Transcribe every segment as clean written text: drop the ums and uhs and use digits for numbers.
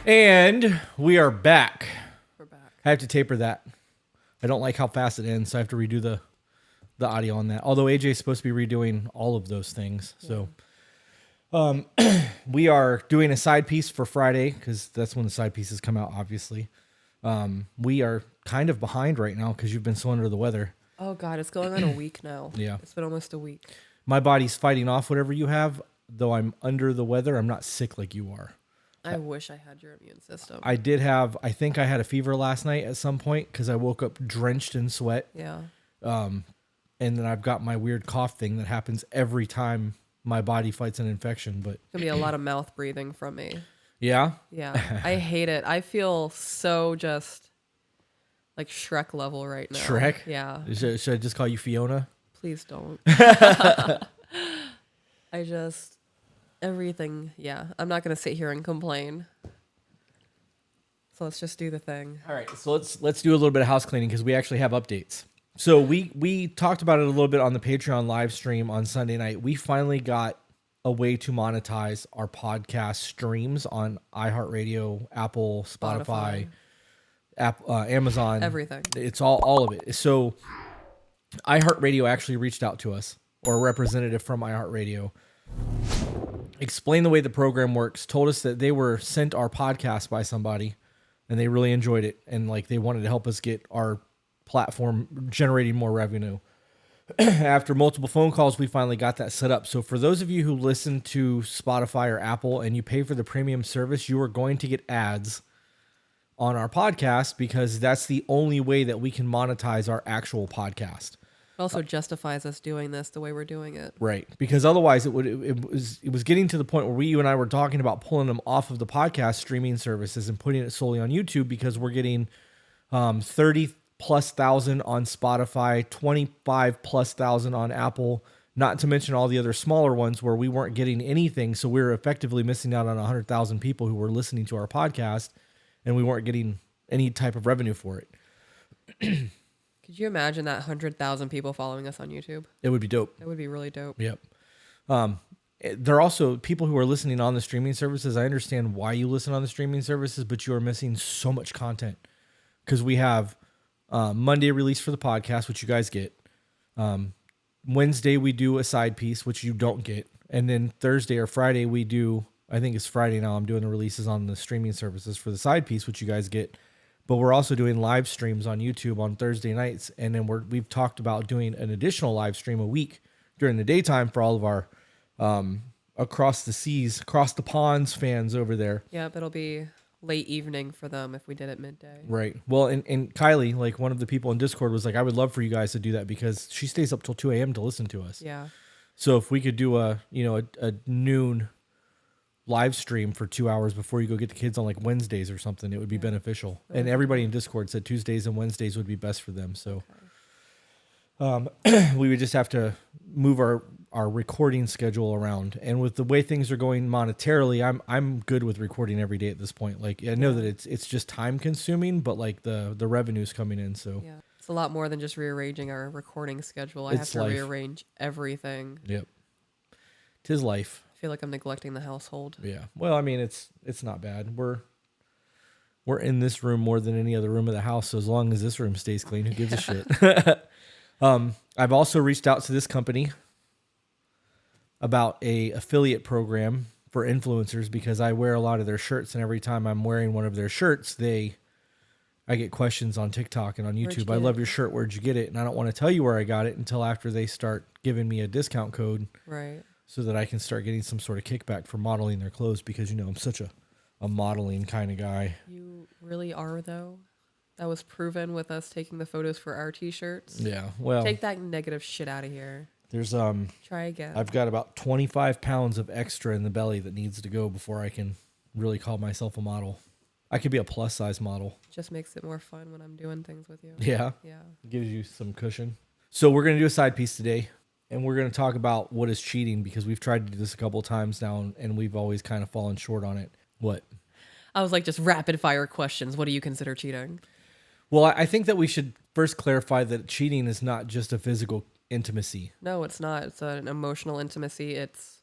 And we are back. We're back. I have to taper that. I don't like how fast it ends, so I have to redo the audio on that. Although AJ is supposed to be redoing all of those things. So we are doing a side piece for Friday because that's when the side pieces come out, obviously. We are kind of behind right now because you've been so under the weather. Oh, God, it's going on a week now. Yeah. It's been almost a week. My body's fighting off whatever you have. Though I'm under the weather, I'm not sick like you are. I wish I had your immune system. I think I had a fever last night at some point because I woke up drenched in sweat. Yeah. And then I've got my weird cough thing that happens every time my body fights an infection. But It's going to be a lot of mouth breathing from me. yeah? Yeah. I hate it. I feel so just like Shrek level right now. Shrek? Yeah. Should I just call you Fiona? Please don't. Everything. Yeah. I'm not going to sit here and complain. So let's just do the thing. All right, so let's do a little bit of house cleaning because we actually have updates. So we talked about it a little bit on the Patreon live stream on Sunday night. We finally got a way to monetize our podcast streams on iHeartRadio, Apple, Spotify. Amazon. Everything. It's all of it. So iHeartRadio actually reached out to us, or a representative from iHeartRadio, explained the way the program works, told us that they were sent our podcast by somebody and they really enjoyed it and like they wanted to help us get our platform generating more revenue. After multiple phone calls, we finally got that set up. So for those of you who listen to Spotify or Apple and you pay for the premium service, you are going to get ads on our podcast because that's the only way that we can monetize our actual podcast. Also justifies us doing this the way we're doing it. Right. Because otherwise it was getting to the point where you and I were talking about pulling them off of the podcast streaming services and putting it solely on YouTube because we're getting 30,000+ on Spotify, 25,000+ on Apple, not to mention all the other smaller ones where we weren't getting anything. So we were effectively missing out on 100,000 people who were listening to our podcast and we weren't getting any type of revenue for it. Could you imagine that 100,000 people following us on YouTube? It would be dope. That would be really dope. Yep. There are also people who are listening on the streaming services. I understand why you listen on the streaming services, but you are missing so much content because we have Monday release for the podcast, which you guys get. Wednesday we do a side piece, which you don't get. And then Thursday or Friday we do, I think it's Friday now, I'm doing the releases on the streaming services for the side piece, which you guys get. But we're also doing live streams on YouTube on Thursday nights. And then we've talked about doing an additional live stream a week during the daytime for all of our across the seas, across the ponds fans over there. Yeah, but it'll be late evening for them if we did it midday. Right. Well, and Kylie, like one of the people in Discord was like, I would love for you guys to do that because she stays up till 2 a.m. to listen to us. Yeah. So if we could do a noon live stream for 2 hours before you go get the kids on like Wednesdays or something, it would be beneficial. And everybody in Discord said Tuesdays and Wednesdays would be best for them. So we would just have to move our recording schedule around. And with the way things are going monetarily, I'm good with recording every day at this point. Like I know that it's just time consuming, but like the revenue's coming in. So yeah, it's a lot more than just rearranging our recording schedule. I have to rearrange everything. Yep. 'Tis life. I feel like I'm neglecting the household. Yeah. Well, I mean, it's not bad. We're in this room more than any other room of the house. So as long as this room stays clean, who gives a shit? I've also reached out to this company about a affiliate program for influencers because I wear a lot of their shirts, and every time I'm wearing one of their shirts, I get questions on TikTok and on YouTube. I love your shirt. Where'd you get it? And I don't want to tell you where I got it until after they start giving me a discount code. Right. So that I can start getting some sort of kickback for modeling their clothes because, I'm such a modeling kind of guy. You really are, though. That was proven with us taking the photos for our t-shirts. Yeah, well. Take that negative shit out of here. There's Try again. I've got about 25 pounds of extra in the belly that needs to go before I can really call myself a model. I could be a plus size model. Just makes it more fun when I'm doing things with you. Yeah. Yeah. Gives you some cushion. So we're going to do a side piece today. And we're going to talk about what is cheating because we've tried to do this a couple of times now and we've always kind of fallen short on it. What? I was like, just rapid fire questions. What do you consider cheating? Well, I think that we should first clarify that cheating is not just a physical intimacy. No, it's not. It's an emotional intimacy. It's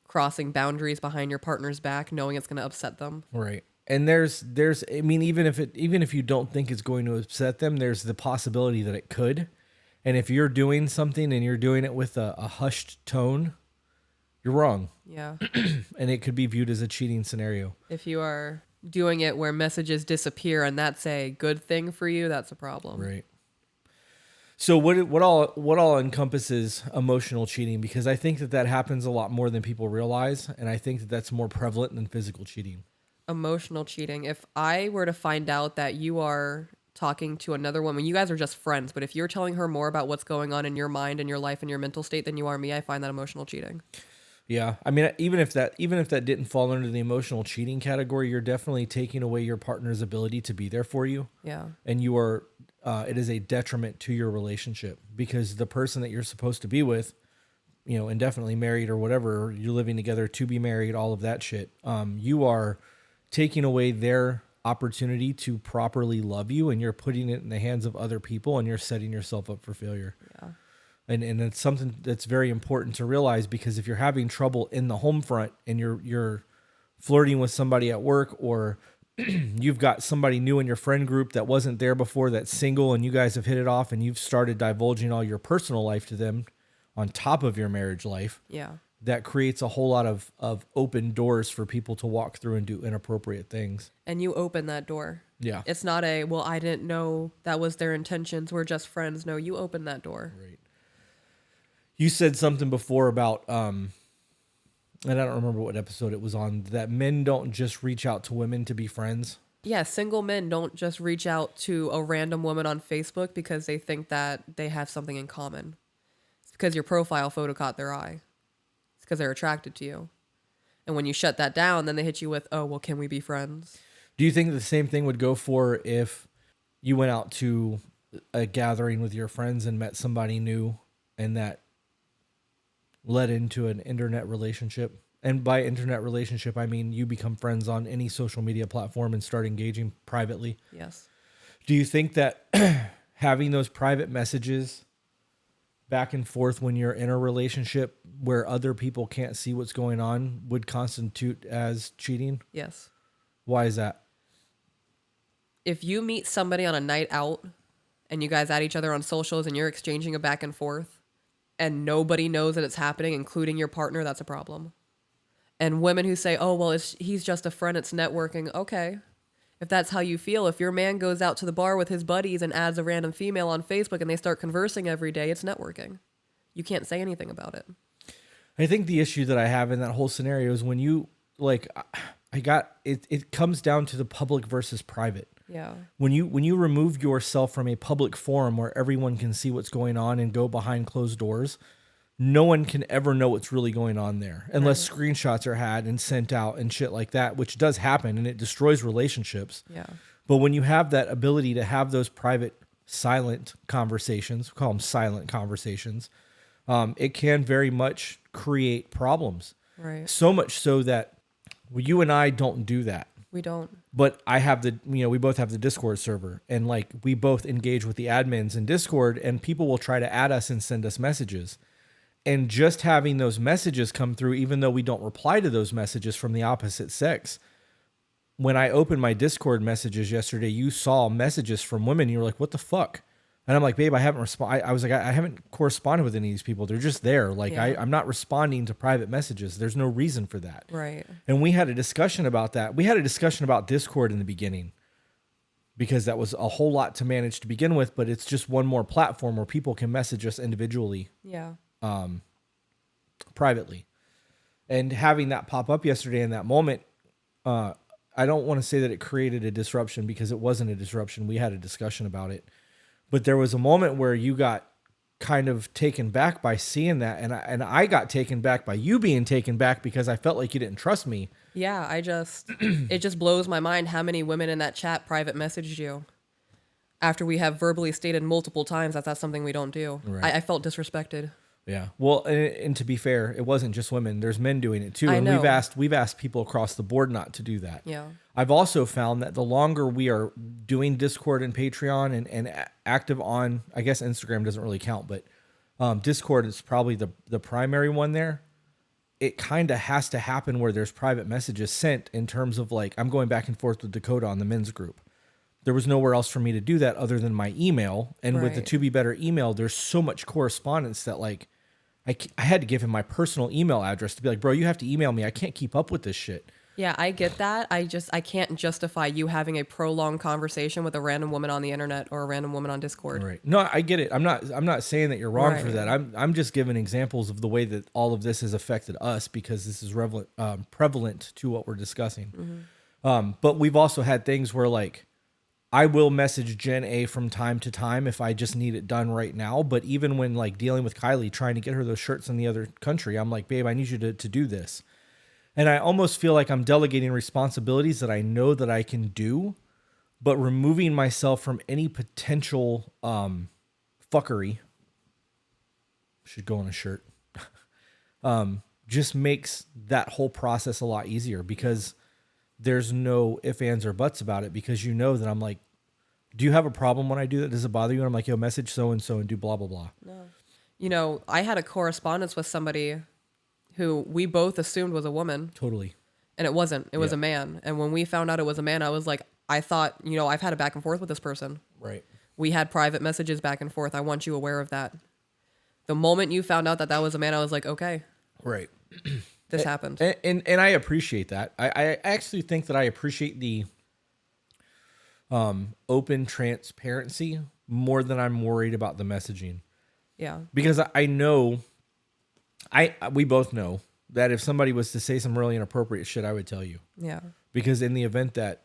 crossing boundaries behind your partner's back, knowing it's going to upset them. Right. And I mean, even if you don't think it's going to upset them, there's the possibility that it could. And if you're doing something and you're doing it with a hushed tone, you're wrong. Yeah. And it could be viewed as a cheating scenario. If you are doing it where messages disappear and that's a good thing for you, that's a problem. Right. So what all encompasses emotional cheating? Because I think that happens a lot more than people realize, and I think that that's more prevalent than physical cheating. Emotional cheating. If I were to find out that you are talking to another woman, you guys are just friends, but if you're telling her more about what's going on in your mind and your life and your mental state than you are me, I find that emotional cheating. Yeah, I mean, even if that didn't fall under the emotional cheating category, you're definitely taking away your partner's ability to be there for you. Yeah. And you are, it is a detriment to your relationship, because the person that you're supposed to be with, indefinitely married or whatever, you're living together to be married, all of that shit. You are taking away their opportunity to properly love you, and you're putting it in the hands of other people, and you're setting yourself up for failure. Yeah. And it's something that's very important to realize, because if you're having trouble in the home front and you're flirting with somebody at work, or you've got somebody new in your friend group that wasn't there before, that's single, and you guys have hit it off and you've started divulging all your personal life to them on top of your marriage life, Yeah. that creates a whole lot of open doors for people to walk through and do inappropriate things. And you open that door. Yeah. It's not well, I didn't know that was their intentions. We're just friends. No, you open that door. Right. You said something before about, and I don't remember what episode it was on, that men don't just reach out to women to be friends. Yeah, single men don't just reach out to a random woman on Facebook because they think that they have something in common. It's because your profile photo caught their eye. It's because they're attracted to you. And when you shut that down, then they hit you with, oh, well, can we be friends? Do you think the same thing would go for if you went out to a gathering with your friends and met somebody new, and that led into an internet relationship? And by internet relationship, I mean you become friends on any social media platform and start engaging privately. Yes. Do you think that having those private messages back and forth when you're in a relationship where other people can't see what's going on would constitute as cheating? Yes. Why is that? If you meet somebody on a night out and you guys add each other on socials and you're exchanging a back and forth and nobody knows that it's happening, including your partner, that's a problem. And women who say, oh, well, he's just a friend, it's networking. Okay. If that's how you feel, if your man goes out to the bar with his buddies and adds a random female on Facebook and they start conversing every day, it's networking. You can't say anything about it. I think the issue that I have in that whole scenario is when you, like, it comes down to the public versus private. Yeah. When you remove yourself from a public forum where everyone can see what's going on and go behind closed doors, no one can ever know what's really going on there unless screenshots are had and sent out and shit like that, which does happen, and it destroys relationships. Yeah. But when you have that ability to have those private, silent conversations, we call them silent conversations, it can very much create problems. Right. So much so that you and I don't do that. We don't. But I have we both have the Discord server, and like we both engage with the admins in Discord, and people will try to add us and send us messages. And just having those messages come through, even though we don't reply to those messages from the opposite sex, when I opened my Discord messages yesterday, you saw messages from women. You were like, what the fuck? And I'm like, babe, I haven't responded. I was like, I haven't corresponded with any of these people. They're just there. Like, Yeah. I'm not responding to private messages. There's no reason for that. Right. And we had a discussion about that. We had a discussion about Discord in the beginning, because that was a whole lot to manage to begin with, but it's just one more platform where people can message us individually. Yeah. Privately. And having that pop up yesterday in that moment, I don't want to say that it created a disruption, because it wasn't a disruption. We had a discussion about it. But there was a moment where you got kind of taken back by seeing that, and I got taken back by you being taken back, because I felt like you didn't trust me. Yeah, it just blows my mind how many women in that chat private messaged you after we have verbally stated multiple times that that's something we don't do. Right. I felt disrespected. Yeah. Well, and to be fair, it wasn't just women. There's men doing it too. I And know. we've asked people across the board not to do that. Yeah. I've also found that the longer we are doing Discord and Patreon and active on, I guess Instagram doesn't really count, but Discord is probably the primary one there. it kind of has to happen where there's private messages sent in terms of like, I'm going back and forth with Dakota on the men's group. There was nowhere else for me to do that other than my email. And with the Right. To Be Better email, there's so much correspondence that like I had to give him my personal email address to be like, bro, you have to email me. I can't keep up with this shit. Yeah, I get that. I can't justify you having a prolonged conversation with a random woman on the internet or a random woman on Discord. Right. No, I get it. I'm not saying that you're wrong for Right. that. I'm just giving examples of the way that all of this has affected us because this is prevalent to what we're discussing. But we've also had things where like I will message Jen A from time to time if I just need it done right now. But even when like dealing with Kylie, trying to get her those shirts in the other country, I'm like, babe, I need you to do this. And I almost feel like I'm delegating responsibilities that I know that I can do, but removing myself from any potential fuckery. Should go on a shirt. Just makes that whole process a lot easier because there's no ifs, ands, or buts about it because you know that I'm like, do you have a problem when I do that? Does it bother you? And I'm like, yo, message so-and-so and do blah, blah, blah. No. You know, I had a correspondence with somebody who we both assumed was a woman, Totally. and it wasn't. It was Yeah. a man. And when we found out it was a man, I was like, I thought, you know, I've had a back and forth with this person. Right. We had private messages back and forth. I want you aware of that. The moment you found out that that was a man, I was like, okay, Right. this happened. And I appreciate that. I actually think that I appreciate the open transparency more than I'm worried about the messaging. Yeah. Because I know, we both know that if somebody was to say some really inappropriate shit, I would tell you. Yeah. Because in the event that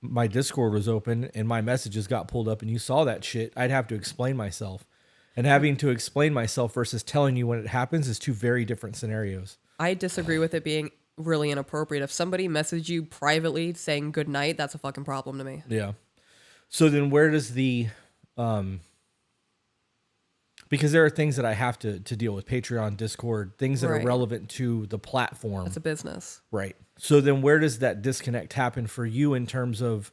my Discord was open and my messages got pulled up and you saw that shit, I'd have to explain myself. And having to explain myself versus telling you when it happens is two very different scenarios. I disagree with it being really inappropriate. If somebody messaged you privately saying good night, that's a fucking problem to me. Yeah. So then where does the because there are things that I have to deal with, Patreon, Discord, things that Right. are relevant to the platform. It's a business. Right. So then where does that disconnect happen for you in terms of,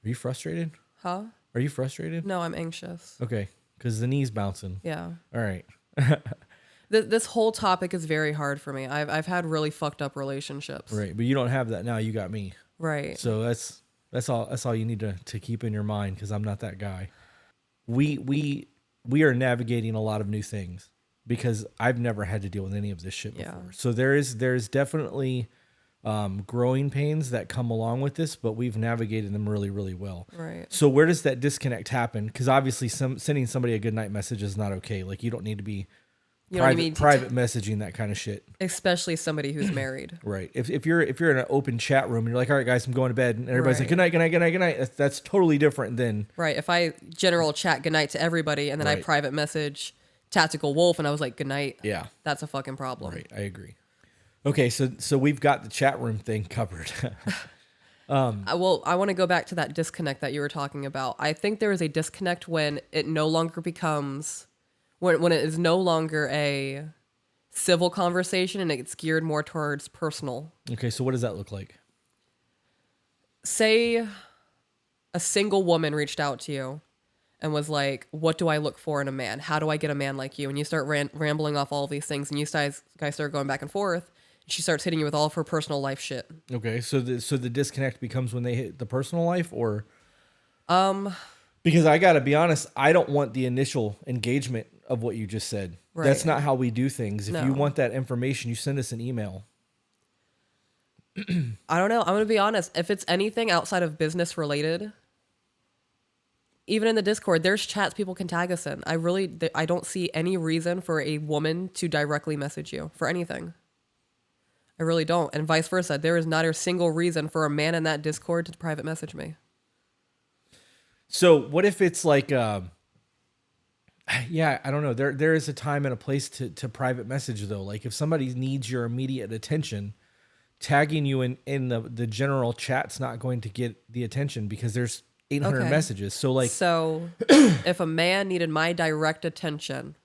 are you frustrated? Huh? Are you frustrated? No, I'm anxious. Okay. Because the knee's bouncing. Yeah. All right. This whole topic is very hard for me. I've had really fucked up relationships. Right. But you don't have that now. You got me. Right. So that's all you need to keep in your mind because I'm not that guy. We are navigating a lot of new things because I've never had to deal with any of this shit before. Yeah. So there's definitely growing pains that come along with this, but we've navigated them really, really well. Right. So where does that disconnect happen? Because obviously sending somebody a good night message is not okay. Like you don't need to be You know what I mean? private messaging that kind of shit. Especially somebody who's married. Right. If you're in an open chat room and you're like, all right, guys, I'm going to bed, and everybody's like, Right. good night, good night, good night, good night. That's totally different than Right. If I general chat good night to everybody and then I Right. private message Tactical Wolf and I was like good night. yeah. That's a fucking problem. Right. I agree. Okay, so we've got the chat room thing covered. Well, I want to go back to that disconnect that you were talking about. I think there is a disconnect when it no longer becomes when it is no longer a civil conversation and it's geared more towards personal. Okay, so what does that look like? Say a single woman reached out to you and was like, what do I look for in a man? How do I get a man like you? And you start rambling off all these things and you guys start going back and forth. She starts hitting you with all of her personal life shit. Okay, so the disconnect becomes when they hit the personal life, or because I got to be honest, I don't want the initial engagement of what you just said. Right. That's not how we do things. If you No. want that information, you send us an email. I don't know. I'm going to be honest. If it's anything outside of business related, even in the Discord, there's chats people can tag us in. I don't see any reason for a woman to directly message you for anything. I really don't. And vice versa. There is not a single reason for a man in that Discord to private message me. So what if it's like, yeah, I don't know. There is a time and a place to private message though. Like if somebody needs your immediate attention, tagging you in the general chat's not going to get the attention because there's 800 Okay. messages. So like, So if a man needed my direct attention,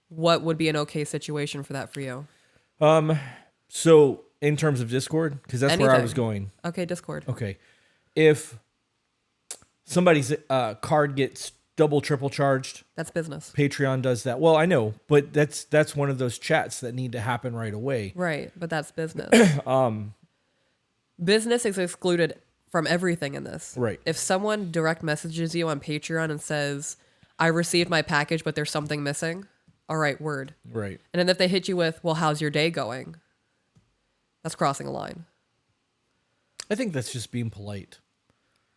what would be an okay situation for that for you? so in terms of Discord, because that's where I Anything. was going. Okay, Discord. Okay. If somebody's card gets double, triple charged. That's business. Patreon does that. Well, I know, but that's one of those chats that need to happen right away. Right, but that's business. Business is excluded from everything in this. Right. If someone direct messages you on Patreon and says, I received my package, but there's something missing, all right, word. Right. And then if they hit you with, well, how's your day going? That's crossing a line. I think that's just being polite.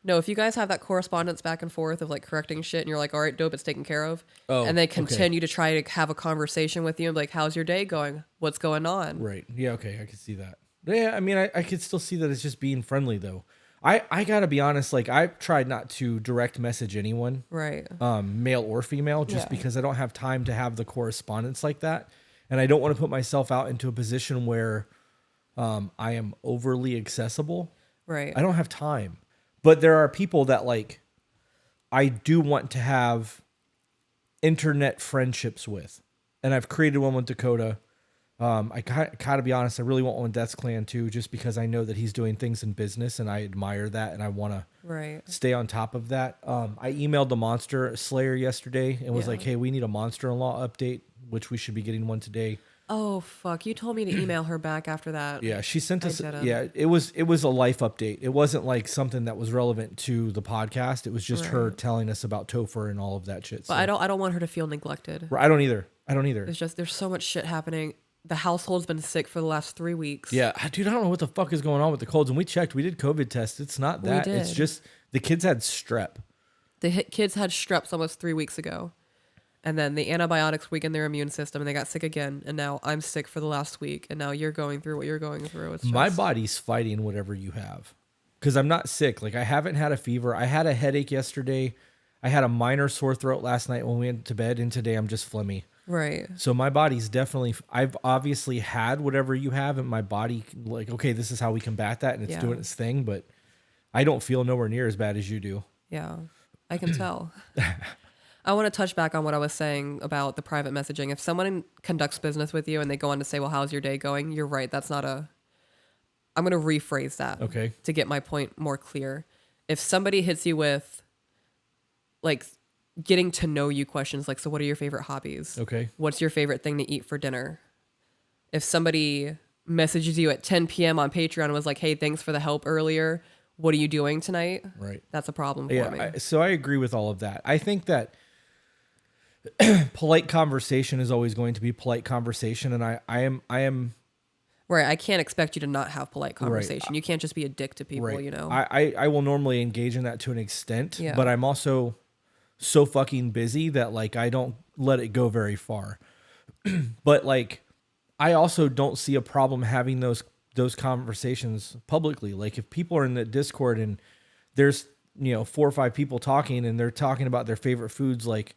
No, if you guys have that correspondence back and forth of like correcting shit and you're like, all right, dope, it's taken care of. Oh, and they okay. continue to try to have a conversation with you and be like, how's your day going? What's going on? Right. Yeah, okay, I can see that. Yeah, I mean, I could still see that it's just being friendly, though. I gotta be honest, like, I've tried not to direct message anyone, Right. male or female, just because I don't have time to have the correspondence like that. And I don't want to put myself out into a position where I am overly accessible. Right. I don't have time. But there are people that, like, I do want to have internet friendships with. And I've created one with Dakota. I gotta be honest, I really want one with Death's Clan too, just because I know that he's doing things in business and I admire that and I want to stay on top of that. I emailed the Monster Slayer yesterday and was like, hey, we need a Monster-in-Law update, which we should be getting one today. Oh, fuck. You told me to email her back after that. Yeah, she sent us. Yeah, it was a life update. It wasn't like something that was relevant to the podcast. It was just her telling us about Topher and all of that shit. But so. I don't want her to feel neglected. I don't either. It's just there's so much shit happening. The household's been sick for the last 3 weeks. Yeah, dude, I don't know what the fuck is going on with the colds. And we checked. We did COVID tests. It's not that. It's just the kids had strep. The kids had streps almost 3 weeks ago. And then the antibiotics weakened their immune system and they got sick again. And now I'm sick for the last week. And now you're going through what you're going through. It's just... My body's fighting whatever you have. Because I'm not sick. Like, I haven't had a fever. I had a headache yesterday. I had a minor sore throat last night when we went to bed. And today I'm just phlegmy. Right. So my body's definitely... I've obviously had whatever you have. And my body, like, okay, this is how we combat that. And it's doing its thing. But I don't feel nowhere near as bad as you do. Yeah, I can tell. I want to touch back on what I was saying about the private messaging. If someone conducts business with you and they go on to say, well, how's your day going? You're right. That's not a... I'm going to rephrase that to get my point more clear. If somebody hits you with, like, getting to know you questions, like, so what are your favorite hobbies? Okay. What's your favorite thing to eat for dinner? If somebody messages you at 10 p.m. on Patreon and was like, hey, thanks for the help earlier. What are you doing tonight? Right. That's a problem for me. So I agree with all of that. I think that polite conversation is always going to be polite conversation, and I am right. I can't expect you to not have polite conversation. Right. You can't just be a dick to people, you know. I will normally engage in that to an extent, but I'm also so fucking busy that, like, I don't let it go very far. But, like, I also don't see a problem having those conversations publicly. Like, if people are in the Discord and there's 4 or 5 people talking and they're talking about their favorite foods, like.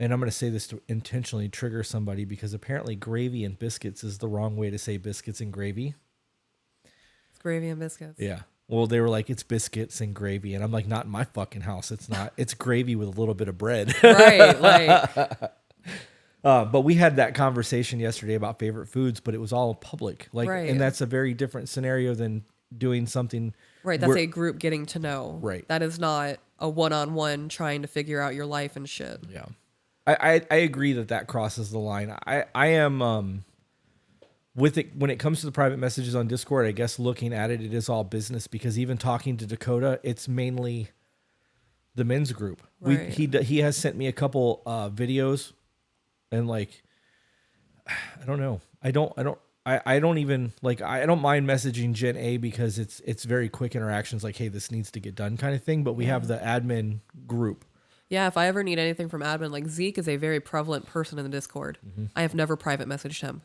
And I'm going to say this to intentionally trigger somebody because apparently gravy and biscuits is the wrong way to say biscuits and gravy. It's gravy and biscuits. Yeah. Well, they were like, it's biscuits and gravy. And I'm like, not in my fucking house. It's not. It's gravy with a little bit of bread. Right. Like. But we had that conversation yesterday about favorite foods, but it was all public. Like, and that's a very different scenario than doing something. Right. That's a group getting to know. Right. That is not a one-on-one trying to figure out your life and shit. Yeah. I agree that crosses the line. I am with it when it comes to the private messages on Discord. I guess looking at it, it is all business because even talking to Dakota, it's mainly the men's group. Right. He has sent me a couple videos, and like I don't know. I don't even like I don't mind messaging Gen A because it's very quick interactions. Like, hey, this needs to get done, kind of thing. But we have the admin group. Yeah, if I ever need anything from admin, like Zeke is a very prevalent person in the Discord. Mm-hmm. I have never private messaged him.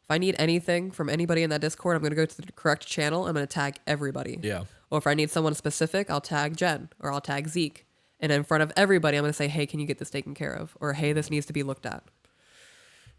If I need anything from anybody in that Discord, I'm going to go to the correct channel. I'm going to tag everybody. Yeah. Or if I need someone specific, I'll tag Jen or I'll tag Zeke. And in front of everybody, I'm going to say, hey, can you get this taken care of? Or, hey, this needs to be looked at.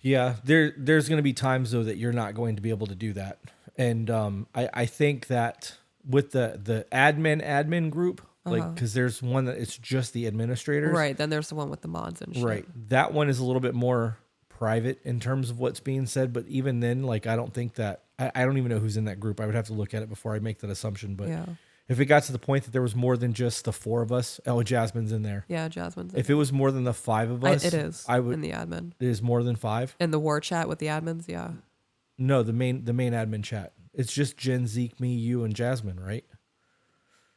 Yeah, there's going to be times, though, that you're not going to be able to do that. And I think that with the admin group, like, because there's one that it's just the administrators. Right. Then there's the one with the mods and shit. Right. That one is a little bit more private in terms of what's being said. But even then, like, I don't think that I don't even know who's in that group. I would have to look at it before I make that assumption. But If it got to the point that there was more than just the 4 of us, oh, Jasmine's in there. Yeah, Jasmine's. If it was more than the 5 of us, it is. I would. In the admin. It is more than 5. In the war chat with the admins, yeah. No, the main admin chat. It's just Jen, Zeke, me, you, and Jasmine, right?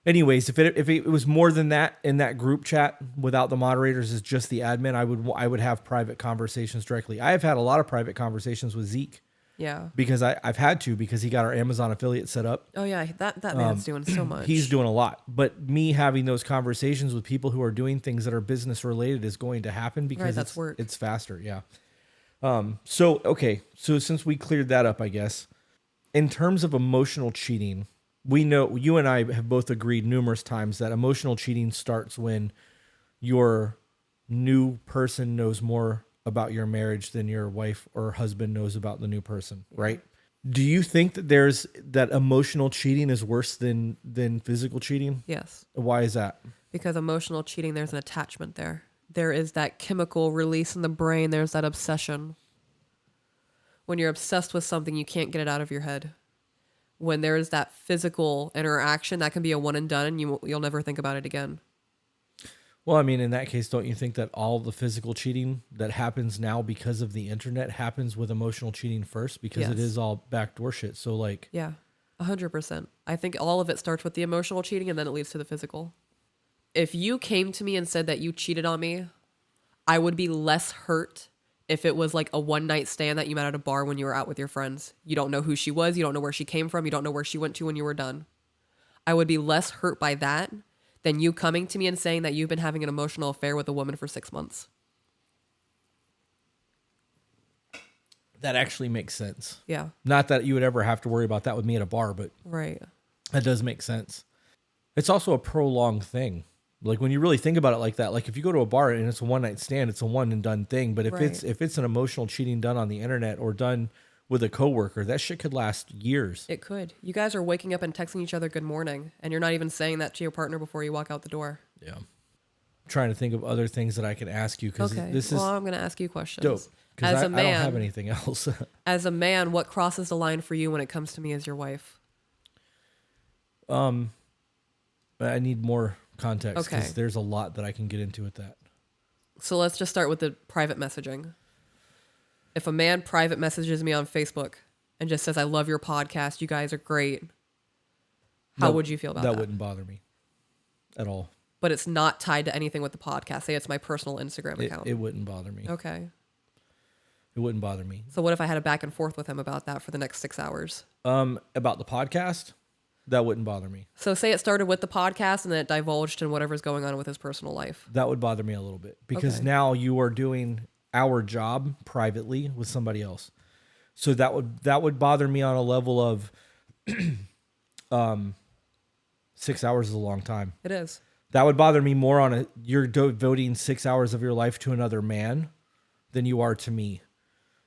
Anyways, if it was more than that in that group chat without the moderators, is just the admin, I would have private conversations directly. I have had a lot of private conversations with Zeke. Yeah. Because I've had to, because he got our Amazon affiliate set up. Oh yeah, that man's doing so much. He's doing a lot. But me having those conversations with people who are doing things that are business related is going to happen because that's work. It's faster. Yeah. So since we cleared that up, I guess, in terms of emotional cheating, we know, you and I have both agreed numerous times that emotional cheating starts when your new person knows more about your marriage than your wife or husband knows about the new person, right? Do you think that that emotional cheating is worse than physical cheating? Yes. Why is that? Because emotional cheating, there's an attachment there. There is that chemical release in the brain. There's that obsession. When you're obsessed with something, you can't get it out of your head. When there is that physical interaction, that can be a one and done, and you'll never think about it again. Well, I mean, in that case, don't you think that all the physical cheating that happens now because of the internet happens with emotional cheating first? Because it is all backdoor shit. So like, yeah, 100%. I think all of it starts with the emotional cheating and then it leads to the physical. If you came to me and said that you cheated on me, I would be less hurt if it was like a one night stand that you met at a bar when you were out with your friends. You don't know who she was. You don't know where she came from. You don't know where she went to when you were done. I would be less hurt by that than you coming to me and saying that you've been having an emotional affair with a woman for 6 months. that actually makes sense. Yeah. Not that you would ever have to worry about that with me at a bar, but Right. that does make sense. It's also a prolonged thing. Like when you really think about it like that, like if you go to a bar and it's a one night stand, it's a one and done thing. But if it's an emotional cheating done on the internet or done with a coworker, that shit could last years. It could. You guys are waking up and texting each other good morning, and you're not even saying that to your partner before you walk out the door. Yeah. I'm trying to think of other things that I can ask you because this is I'm going to ask you questions. dope. Because As a man, I don't have anything else. as a man, what crosses the line for you when it comes to me as your wife? I need more context because Okay. there's a lot that I can get into with that. So let's just start with the private messaging. If a man private messages me on Facebook and just says, I love your podcast, you guys are great, how would you feel about that? That wouldn't bother me at all. But it's not tied to anything with the podcast. Say it's my personal Instagram account. It wouldn't bother me. Okay. It wouldn't bother me. So what if I had a back and forth with him about that for the next 6 hours? About the podcast, that wouldn't bother me. So say it started with the podcast and then it divulged in whatever's going on with his personal life. That would bother me a little bit because Okay. now you are doing our job privately with somebody else. So that would bother me on a level of 6 hours is a long time. It is. That would bother me more on you're devoting 6 hours of your life to another man than you are to me.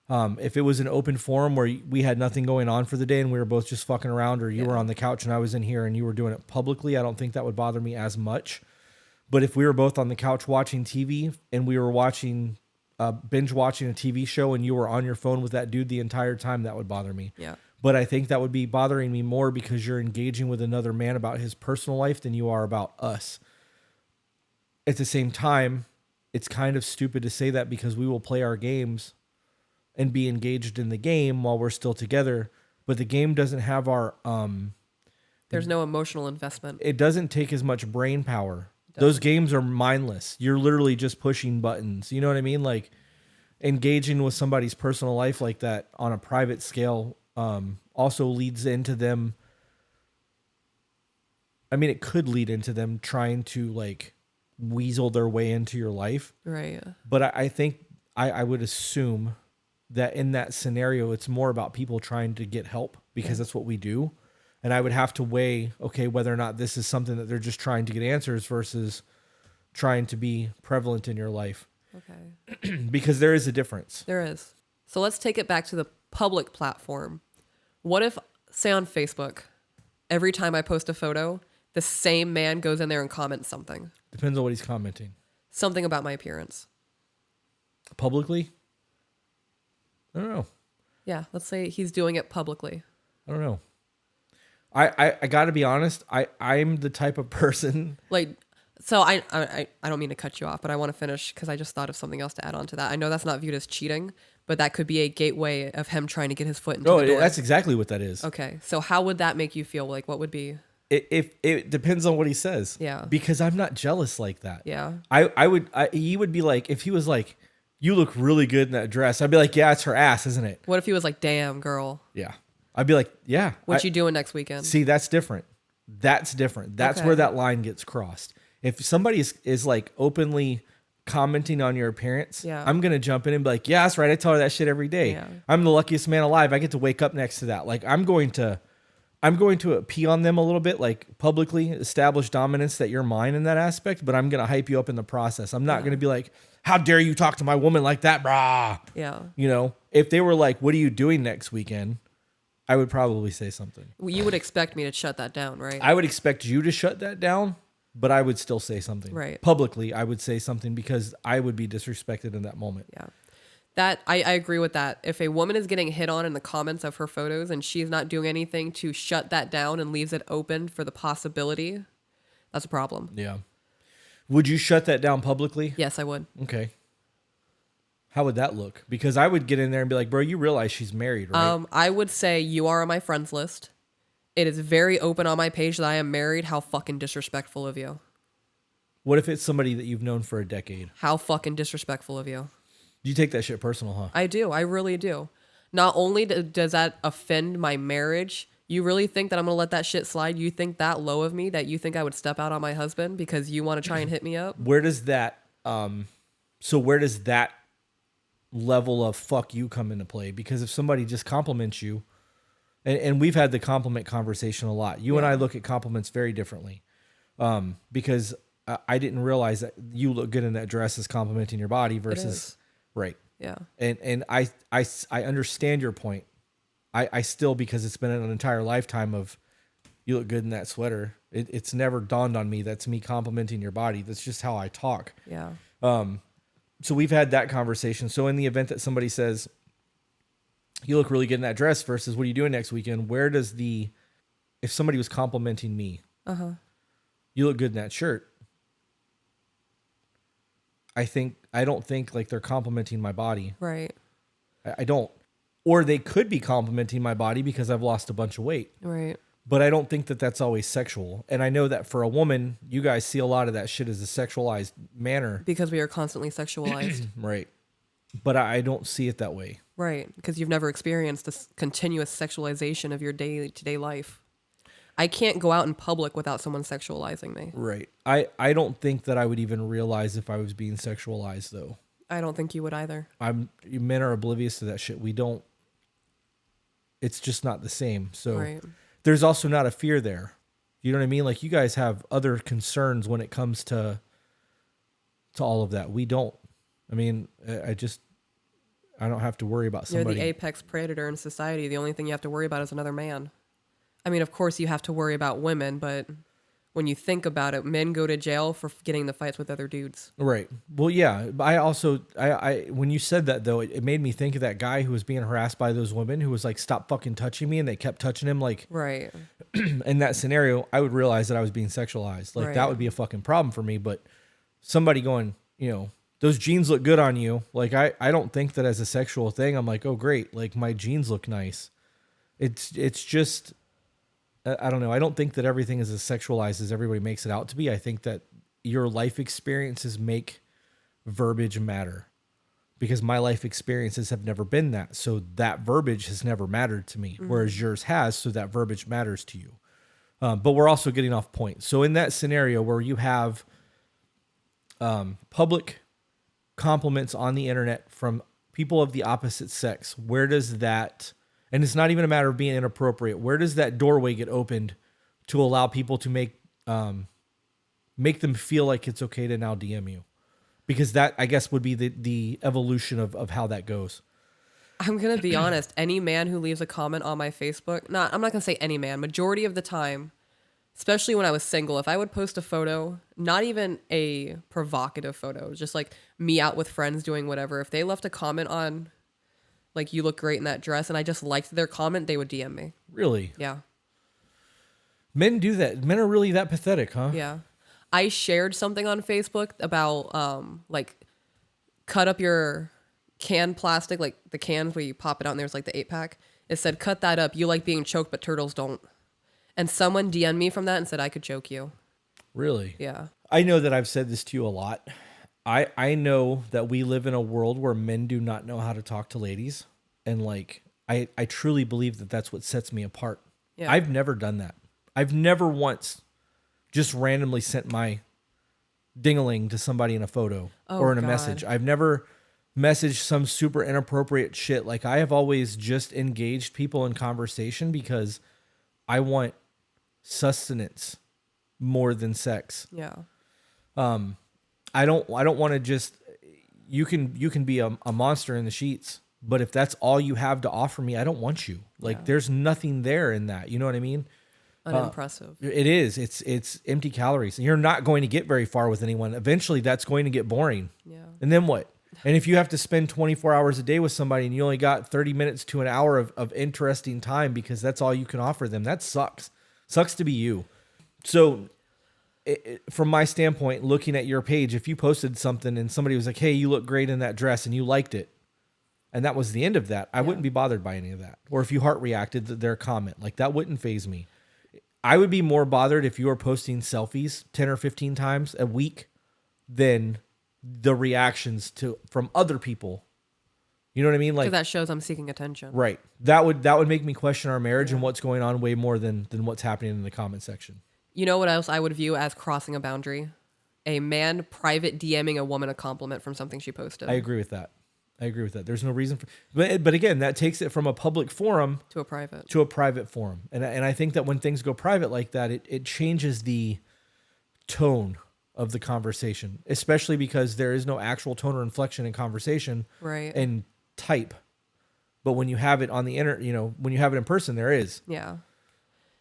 If it was an open forum where we had nothing going on for the day and we were both just fucking around, or you were on the couch and I was in here and you were doing it publicly, I don't think that would bother me as much. But if we were both on the couch watching TV and we were binge watching a TV show and you were on your phone with that dude the entire time, that would bother me. Yeah. But I think that would be bothering me more because you're engaging with another man about his personal life than you are about us. At the same time, it's kind of stupid to say that because we will play our games and be engaged in the game while we're still together, but the game doesn't have our There's no emotional investment. it doesn't take as much brain power. Those games are mindless. You're literally just pushing buttons. You know what I mean? Like engaging with somebody's personal life like that on a private scale also leads into them. I mean, it could lead into them trying to like weasel their way into your life. Right. But I think I would assume that in that scenario, it's more about people trying to get help because that's what we do. And I would have to weigh, okay, whether or not this is something that they're just trying to get answers versus trying to be prevalent in your life. Okay. Because there is a difference. There is. So let's take it back to the public platform. What if, say on Facebook, every time I post a photo, the same man goes in there and comments something? Depends on what he's commenting. Something about my appearance. Publicly? I don't know. Yeah, let's say he's doing it publicly. I don't know. I got to be honest. I'm the type of person. Like, so I don't mean to cut you off, but I want to finish because I just thought of something else to add on to that. I know that's not viewed as cheating, but that could be a gateway of him trying to get his foot into Oh, the door. that's exactly what that is. Okay, so how would that make you feel? Like, what would be? It depends on what he says. Yeah. Because I'm not jealous like that. Yeah. He would be like, if he was like, you look really good in that dress, I'd be like, yeah, it's her ass, isn't it? What if he was like, damn, girl? Yeah. I'd be like, yeah. What you doing next weekend? See, that's different. That's different. That's Okay. where that line gets crossed. If somebody is like openly commenting on your appearance, Yeah. I'm going to jump in and be like, yeah, that's right. I tell her that shit every day. Yeah. I'm the luckiest man alive. I get to wake up next to that. Like I'm going to pee on them a little bit, like publicly establish dominance that you're mine in that aspect, but I'm going to hype you up in the process. I'm not going to be like, how dare you talk to my woman like that, brah? Yeah. You know, if they were like, what are you doing next weekend? I would probably say something. You would expect me to shut that down, right? I would expect you to shut that down, but I would still say something. Right. Publicly, I would say something because I would be disrespected in that moment. Yeah. That I agree with that. If a woman is getting hit on in the comments of her photos and she's not doing anything to shut that down and leaves it open for the possibility, that's a problem. Yeah. Would you shut that down publicly? Yes, I would. Okay. How would that look? Because I would get in there and be like, bro, you realize she's married, right? I would say you are on my friends list. It is very open on my page that I am married. How fucking disrespectful of you. What if it's somebody that you've known for a decade? How fucking disrespectful of you. You take that shit personal, huh? I do. I really do. Not only does that offend my marriage, you really think that I'm going to let that shit slide? You think that low of me that you think I would step out on my husband because you want to try and hit me up? Where does that where does that level of fuck you come into play? Because if somebody just compliments you, and we've had the compliment conversation a lot. You and I look at compliments very differently. Because I didn't realize that you look good in that dress is complimenting your body versus right. Yeah. And I understand your point. I still, because it's been an entire lifetime of you look good in that sweater. It's never dawned on me that's me complimenting your body. That's just how I talk. Yeah. So we've had that conversation. So in the event that somebody says, you look really good in that dress versus what are you doing next weekend? Where does if somebody was complimenting me, you look good in that shirt. I don't think like they're complimenting my body. Right. I don't. Or they could be complimenting my body because I've lost a bunch of weight. Right. But I don't think that that's always sexual. And I know that for a woman, you guys see a lot of that shit as a sexualized manner. Because we are constantly sexualized. Right. But I don't see it that way. Right. Because you've never experienced this continuous sexualization of your day-to-day life. I can't go out in public without someone sexualizing me. Right. I don't think that I would even realize if I was being sexualized, though. I don't think you would either. Men are oblivious to that shit. We don't. It's just not the same. So Right. There's also not a fear there. You know what I mean? Like you guys have other concerns when it comes to all of that. We don't. I mean, I don't have to worry about somebody. You're the apex predator in society. The only thing you have to worry about is another man. I mean, of course you have to worry about women, but when you think about it, men go to jail for getting the fights with other dudes. Right. Well, yeah. But I also, when you said that though, it made me think of that guy who was being harassed by those women who was like, stop fucking touching me. And they kept touching him. Like, Right. in that scenario, I would realize that I was being sexualized. Like Right. that would be a fucking problem for me. But somebody going, those jeans look good on you. Like, I don't think that as a sexual thing, I'm like, oh great. Like my jeans look nice. It's just, I don't know. I don't think that everything is as sexualized as everybody makes it out to be. I think that your life experiences make verbiage matter because my life experiences have never been that. So that verbiage has never mattered to me, whereas yours has. So that verbiage matters to you. But we're also getting off point. So in that scenario where you have public compliments on the internet from people of the opposite sex, where does that... And it's not even a matter of being inappropriate. Where does that doorway get opened to allow people to make them feel like it's okay to now DM you? Because that, I guess, would be the evolution of how that goes. I'm going to be honest. Any man who leaves a comment on my Facebook, I'm not going to say any man, majority of the time, especially when I was single, if I would post a photo, not even a provocative photo, just like me out with friends doing whatever, if they left a comment on... like, you look great in that dress, and I just liked their comment, they would DM me. Really? Yeah. Men do that. Men are really that pathetic, huh? Yeah. I shared something on Facebook about like cut up your can plastic, like the cans where you pop it out and there's like the 8-pack. It said, cut that up. You like being choked, but turtles don't. And someone DM'd me from that and said I could choke you. Really? Yeah. I know that I've said this to you a lot. I know that we live in a world where men do not know how to talk to ladies. And like, I truly believe that that's what sets me apart. Yeah. I've never done that. I've never once just randomly sent my ding-a-ling to somebody in a photo or in a God. message. I've never messaged some super inappropriate shit. Like, I have always just engaged people in conversation because I want sustenance more than sex. Yeah. I don't want to just, you can be a monster in the sheets, but if that's all you have to offer me, I don't want you. Like, there's nothing there in that. You know what I mean? Unimpressive. It is. It's empty calories. You're not going to get very far with anyone. Eventually that's going to get boring. Yeah. And then what? And if you have to spend 24 hours a day with somebody and you only got 30 minutes to an hour of interesting time because that's all you can offer them, that sucks. Sucks to be you. So from my standpoint, looking at your page, if you posted something and somebody was like, hey, you look great in that dress and you liked it, and that was the end of that, I wouldn't be bothered by any of that. Or if you heart reacted to their comment, like that wouldn't faze me. I would be more bothered if you were posting selfies 10 or 15 times a week than the reactions from other people. You know what I mean? Like, Because that shows I'm seeking attention. right. That would make me question our marriage and what's going on way more than what's happening in the comment section. You know what else I would view as crossing a boundary? A man private DMing a woman a compliment from something she posted. I agree with that. There's no reason for, but again, that takes it from a public forum to a private. to a private forum. And I think that when things go private like that, it changes the tone of the conversation, especially because there is no actual tone or inflection in conversation Right. and type. But when you have it on the when you have it in person, there is. Yeah.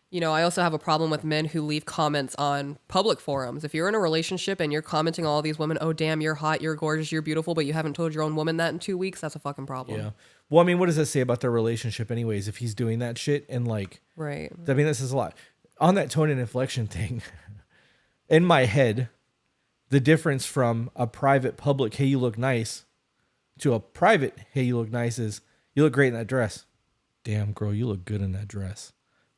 You know, I also have a problem with men who leave comments on public forums. If you're in a relationship and you're commenting all these women, oh, damn, you're hot, you're gorgeous, you're beautiful, but you haven't told your own woman that in 2 weeks, that's a fucking problem. Yeah. Well, I mean, what does that say about their relationship anyways, if he's doing that shit and like, Right. I mean, this is a lot. On that tone and inflection thing, in my head, the difference from a private public, hey, you look nice, to a private, hey, you look nice is, you look great in that dress. Damn, girl, you look good in that dress.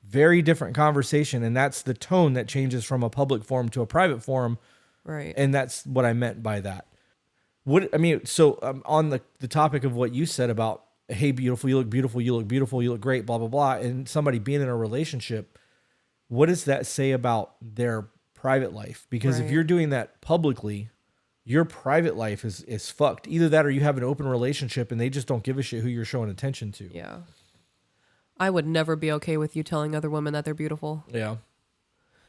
Very different conversation, and that's the tone that changes from a public forum to a private forum. Right. And that's what I meant by that. So on the topic of what you said about, hey, beautiful, you look beautiful, you look beautiful, you look great, blah, blah, blah, and somebody being in a relationship, what does that say about their private life? Because if Right. you're doing that publicly, your private life is fucked. Either that or you have an open relationship and they just don't give a shit who you're showing attention to. Yeah. I would never be okay with you telling other women that they're beautiful. Yeah.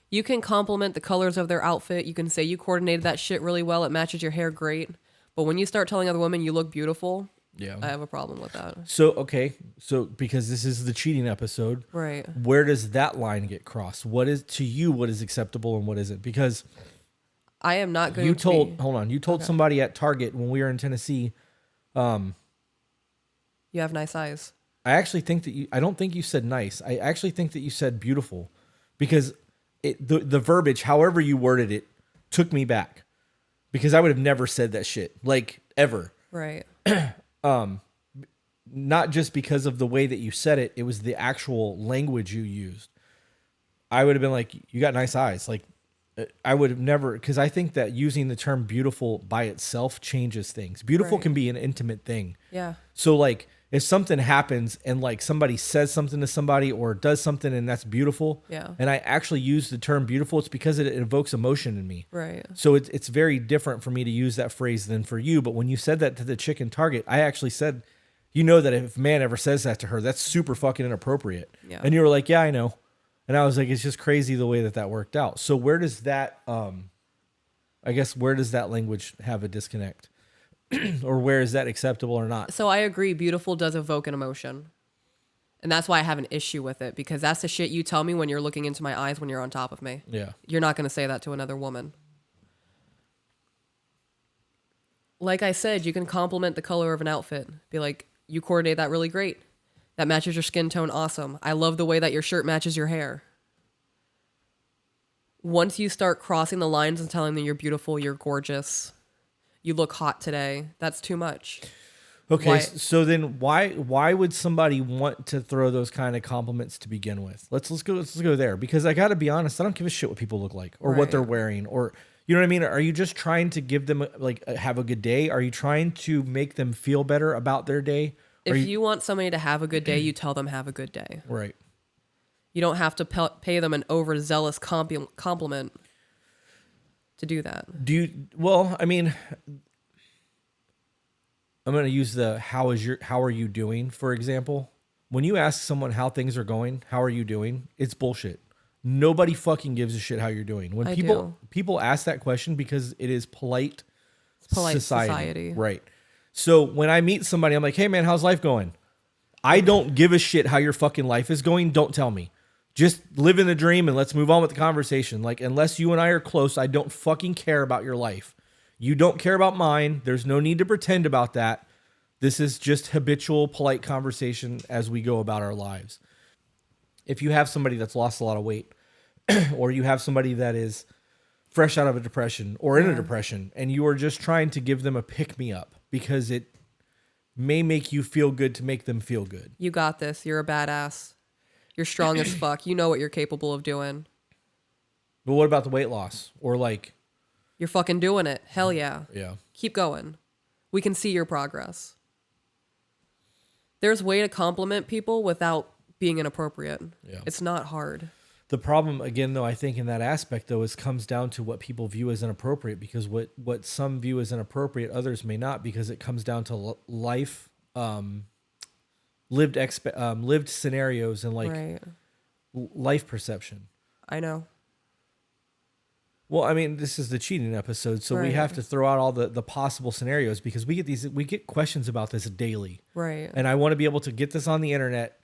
You can compliment the colors of their outfit. You can say you coordinated that shit really well. It matches your hair great. But when you start telling other women you look beautiful, Yeah. I have a problem with that. So, okay. So, because this is the cheating episode, Right. where does that line get crossed? What is, to you, what is acceptable and what isn't? Because I am not going you to told, be, hold on, you told somebody at Target when we were in Tennessee, you have nice eyes. I actually think that I don't think you said nice. I actually think that you said beautiful, because the verbiage, however you worded it, took me back, because I would have never said that shit, like, ever. Right. Not just because of the way that you said it, it was the actual language you used. I would have been like, you got nice eyes. Like, I would have never, because I think that using the term beautiful by itself changes things. Beautiful Right. can be an intimate thing. Yeah. So like, if something happens and like somebody says something to somebody or does something and that's beautiful, Yeah. and I actually use the term beautiful, it's because it evokes emotion in me. Right. So it's very different for me to use that phrase than for you. But when you said that to the chick in Target, I actually said, you know, that if a man ever says that to her, that's super fucking inappropriate. Yeah. And you were like, yeah, I know. And I was like, it's just crazy the way that worked out. So where does that, I guess, where does that language have a disconnect? Or where is that acceptable or not? So I agree, beautiful does evoke an emotion. And that's why I have an issue with it, because that's the shit you tell me when you're looking into my eyes when you're on top of me. Yeah. You're not going to say that to another woman. Like I said, you can compliment the color of an outfit. Be like, you coordinate that really great. That matches your skin tone awesome. I love the way that your shirt matches your hair. Once you start crossing the lines and telling them you're beautiful, you're gorgeous, you look hot today, that's too much. Okay, Why- so then why would somebody want to throw those kind of compliments to begin with? Let's go there, because I got to be honest, I don't give a shit what people look like or what they're Right. wearing, or you know what I mean? Are you just trying to give them have a good day? Are you trying to make them feel better about their day? Are If you want somebody to have a good day, you tell them have a good day. right? You don't have to pay them an overzealous compliment to do that. Do you? Well, I mean, I'm going to use the how are you doing, for example. When you ask someone how things are going, how are you doing? It's bullshit. Nobody fucking gives a shit how you're doing. When I people ask that question because it is polite, Polite society. Right. So when I meet somebody, I'm like, "Hey man, how's life going?" I don't give a shit how your fucking life is going. Don't tell me. Just live in the dream and let's move on with the conversation. Like, unless you and I are close, I don't fucking care about your life. You don't care about mine. There's no need to pretend about that. This is just habitual, polite conversation as we go about our lives. If you have somebody that's lost a lot of weight, or you have somebody that is fresh out of a depression or in a depression, and you are just trying to give them a pick-me-up because it may make you feel good to make them feel good. You got this. You're a badass. You're strong as fuck. You know what you're capable of doing. But what about the weight loss? Or like, You're fucking doing it. Hell yeah. yeah. Keep going. We can see your progress. There's a way to compliment people without being inappropriate. Yeah. It's not hard. The problem, again, though, I think in that aspect, though, is comes down to what people view as inappropriate, because what some view as inappropriate, others may not, because it comes down to life, lived scenarios and like Right. life perception. I know. Well, I mean, this is the cheating episode, so we Right. have to throw out all the possible scenarios, because we get questions about this daily. Right. And I want to be able to get this on the internet,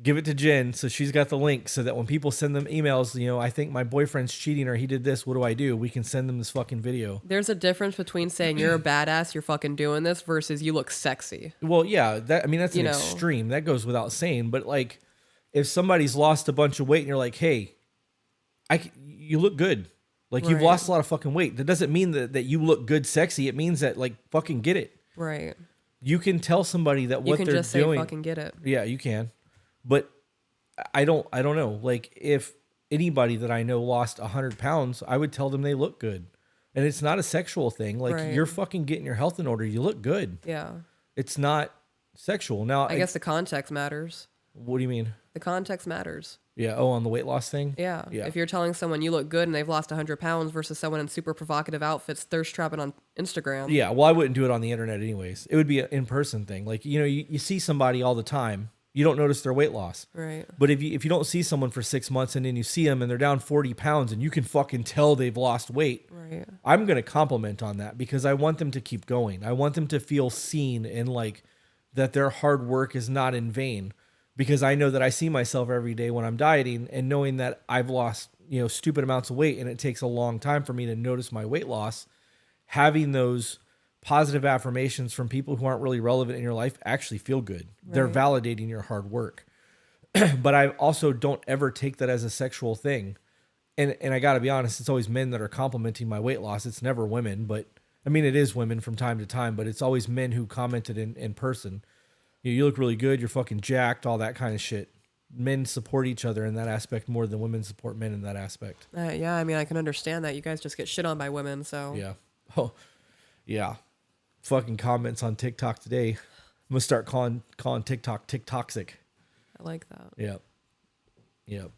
give it to Jen so she's got the link, so that when people send them emails, I think my boyfriend's cheating or he did this, what do I do? We can send them this fucking video. There's a difference between saying you're a badass, you're fucking doing this, versus you look sexy. Well, yeah, that's an You know. extreme. That goes without saying. But like, if somebody's lost a bunch of weight and you're like, hey, you look good. Like, you've Right. lost a lot of fucking weight. That doesn't mean that you look good, sexy. It means that, like, fucking get it. Right. You can tell somebody that You what can they're just say doing. fucking get it. Yeah, you can. But I don't know. Like, if anybody that I know lost 100 pounds, I would tell them they look good. And it's not a sexual thing. Like, Right. you're fucking getting your health in order. You look good. Yeah. It's not sexual. Now, I guess the context matters. what do you mean? The context matters. Yeah. Oh, on the weight loss thing? Yeah. Yeah. If you're telling someone you look good and they've lost 100 pounds versus someone in super provocative outfits thirst trapping on Instagram. Yeah. Well, I wouldn't do it on the internet anyways. It would be an in-person thing. Like, you see somebody all the time. You don't notice their weight loss. Right. But if you don't see someone for 6 months and then you see them and they're down 40 pounds and you can fucking tell they've lost weight, Right. I'm going to compliment on that, because I want them to keep going. I want them to feel seen and like that their hard work is not in vain, because I know that I see myself every day when I'm dieting, and knowing that I've lost, stupid amounts of weight and it takes a long time for me to notice my weight loss. Having those positive affirmations from people who aren't really relevant in your life actually feel good. They're Right. validating your hard work. But I also don't ever take that as a sexual thing. And I got to be honest, it's always men that are complimenting my weight loss. It's never women, but I mean, it is women from time to time, but it's always men who commented in person. You look really good. You're fucking jacked, all that kind of shit. Men support each other in that aspect more than women support men in that aspect. Yeah, I mean, I can understand that. You guys just get shit on by women, so. Yeah. Oh, yeah. Fucking comments on TikTok today. I'm gonna start calling TikTok TikToxic. I like that. Yep. Yep.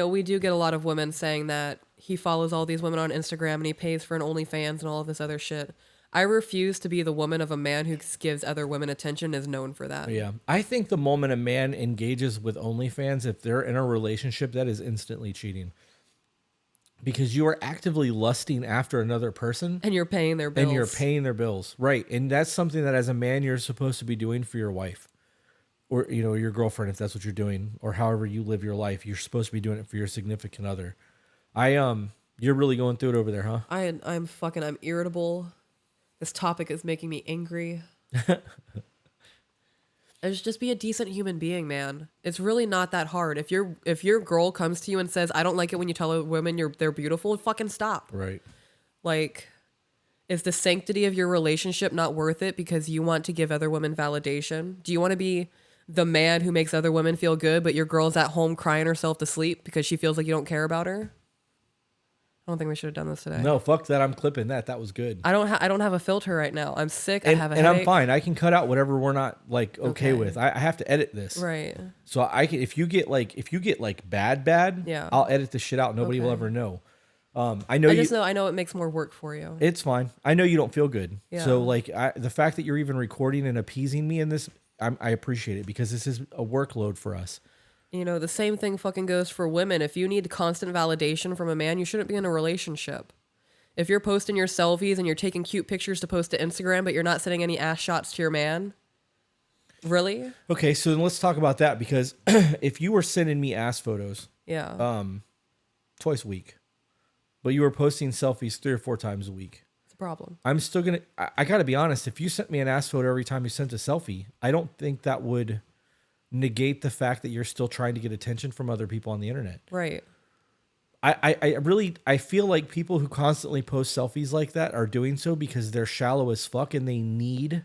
We do get a lot of women saying that he follows all these women on Instagram and he pays for an OnlyFans and all of this other shit. I refuse to be the woman of a man who gives other women attention, is known for that. Yeah. I think the moment a man engages with OnlyFans, if they're in a relationship, that is instantly cheating. Because you are actively lusting after another person. And you're paying their bills. And you're paying their bills. Right. And that's something that as a man, you're supposed to be doing for your wife. Or, your girlfriend, if that's what you're doing. Or however you live your life. You're supposed to be doing it for your significant other. You're really going through it over there, huh? I'm irritable. This topic is making me angry. Just be a decent human being, man. It's really not that hard. If your girl comes to you and says, "I don't like it when you tell a women they're beautiful," fucking stop. Right. Like, is the sanctity of your relationship not worth it because you want to give other women validation? Do you want to be the man who makes other women feel good, but your girl's at home crying herself to sleep because she feels like you don't care about her? I don't think we should have done this today. No, fuck that. I'm clipping that. That was good. I don't have a filter right now. I'm sick. I And, have a and headache. I'm fine. I can cut out whatever we're not like okay with. I have to edit this. Right. So I can if you get like bad, Yeah. I'll edit the shit out. Nobody will Okay. ever know. I I know it makes more work for you. it's fine. I know you don't feel good. Yeah. So like the fact that you're even recording and appeasing me in this, I appreciate it because this is a workload for us. You know, the same thing fucking goes for women. If you need constant validation from a man, you shouldn't be in a relationship. If you're posting your selfies and you're taking cute pictures to post to Instagram, but you're not sending any ass shots to your man, really? Okay, so then let's talk about that because if you were sending me ass photos Yeah. twice a week, but you were posting selfies 3 or 4 times a week, It's a problem. I'm still gonna. I gotta be honest. If you sent me an ass photo every time you sent a selfie, I don't think that would negate the fact that you're still trying to get attention from other people on the internet. Right. I feel like people who constantly post selfies like that are doing so because they're shallow as fuck and they need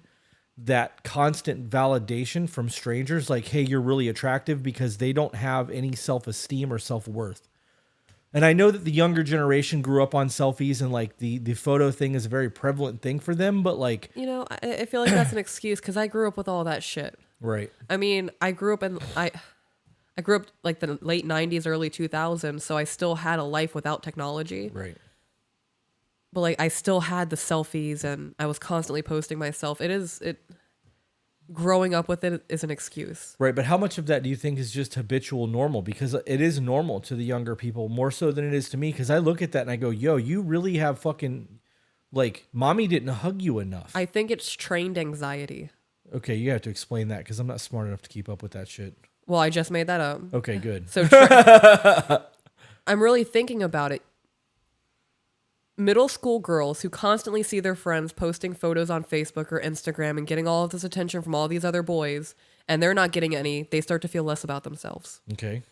that constant validation from strangers like, hey, you're really attractive, because they don't have any self-esteem or self-worth. And I know that the younger generation grew up on selfies and like the photo thing is a very prevalent thing for them, but like, You know, I feel like that's an excuse because I grew up with all that shit. right. I mean, I grew up like the late 90s, early 2000s, so I still had a life without technology. Right. But like I still had the selfies and I was constantly posting myself. Growing up with it is an excuse. Right, but how much of that do you think is just habitual normal? Because it is normal to the younger people more so than it is to me. Because I look at that and I go, yo, you really have fucking, like, mommy didn't hug you enough. I think it's trained anxiety. Okay, you have to explain that because I'm not smart enough to keep up with that shit. Well, I just made that up. Okay, good. So I'm really thinking about it. Middle school girls who constantly see their friends posting photos on Facebook or Instagram and getting all of this attention from all these other boys, and they're not getting any, they start to feel less about themselves. Okay.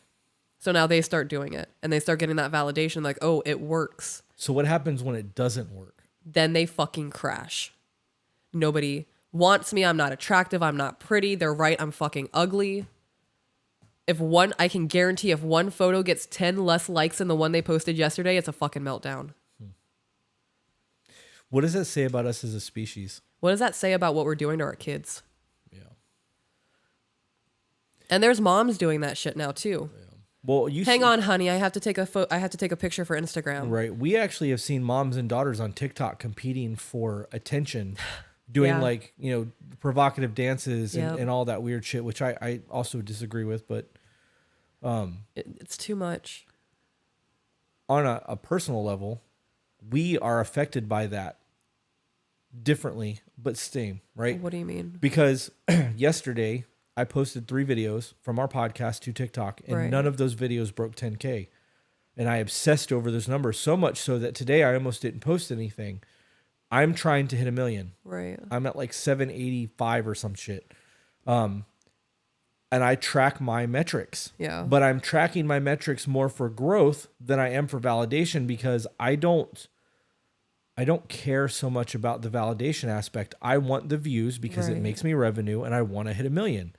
So now they start doing it, and they start getting that validation like, oh, it works. So what happens when it doesn't work? Then they fucking crash. Nobody wants me. I'm not attractive. I'm not pretty. They're right. I'm fucking ugly. I can guarantee if one photo gets 10 less likes than the one they posted yesterday, it's a fucking meltdown. What does that say about us as a species? What does that say about what we're doing to our kids? Yeah. And there's moms doing that shit now too. Yeah. Well, Hang on, honey. I have to take a picture for Instagram. Right. We actually have seen moms and daughters on TikTok competing for attention, doing Yeah. like, provocative dances Yep. and all that weird shit, which I also disagree with. But It's too much. on a personal level, we are affected by that differently, but same, right? What do you mean? Because yesterday I posted 3 videos from our podcast to TikTok, and Right. none of those videos broke 10K. And I obsessed over those numbers so much so that today I almost didn't post anything. I'm trying to hit 1 million. Right. I'm at like 785 or some shit. And I track my metrics. Yeah. But I'm tracking my metrics more for growth than I am for validation because I don't care so much about the validation aspect. I want the views because it Right. makes me revenue and I want to hit 1 million.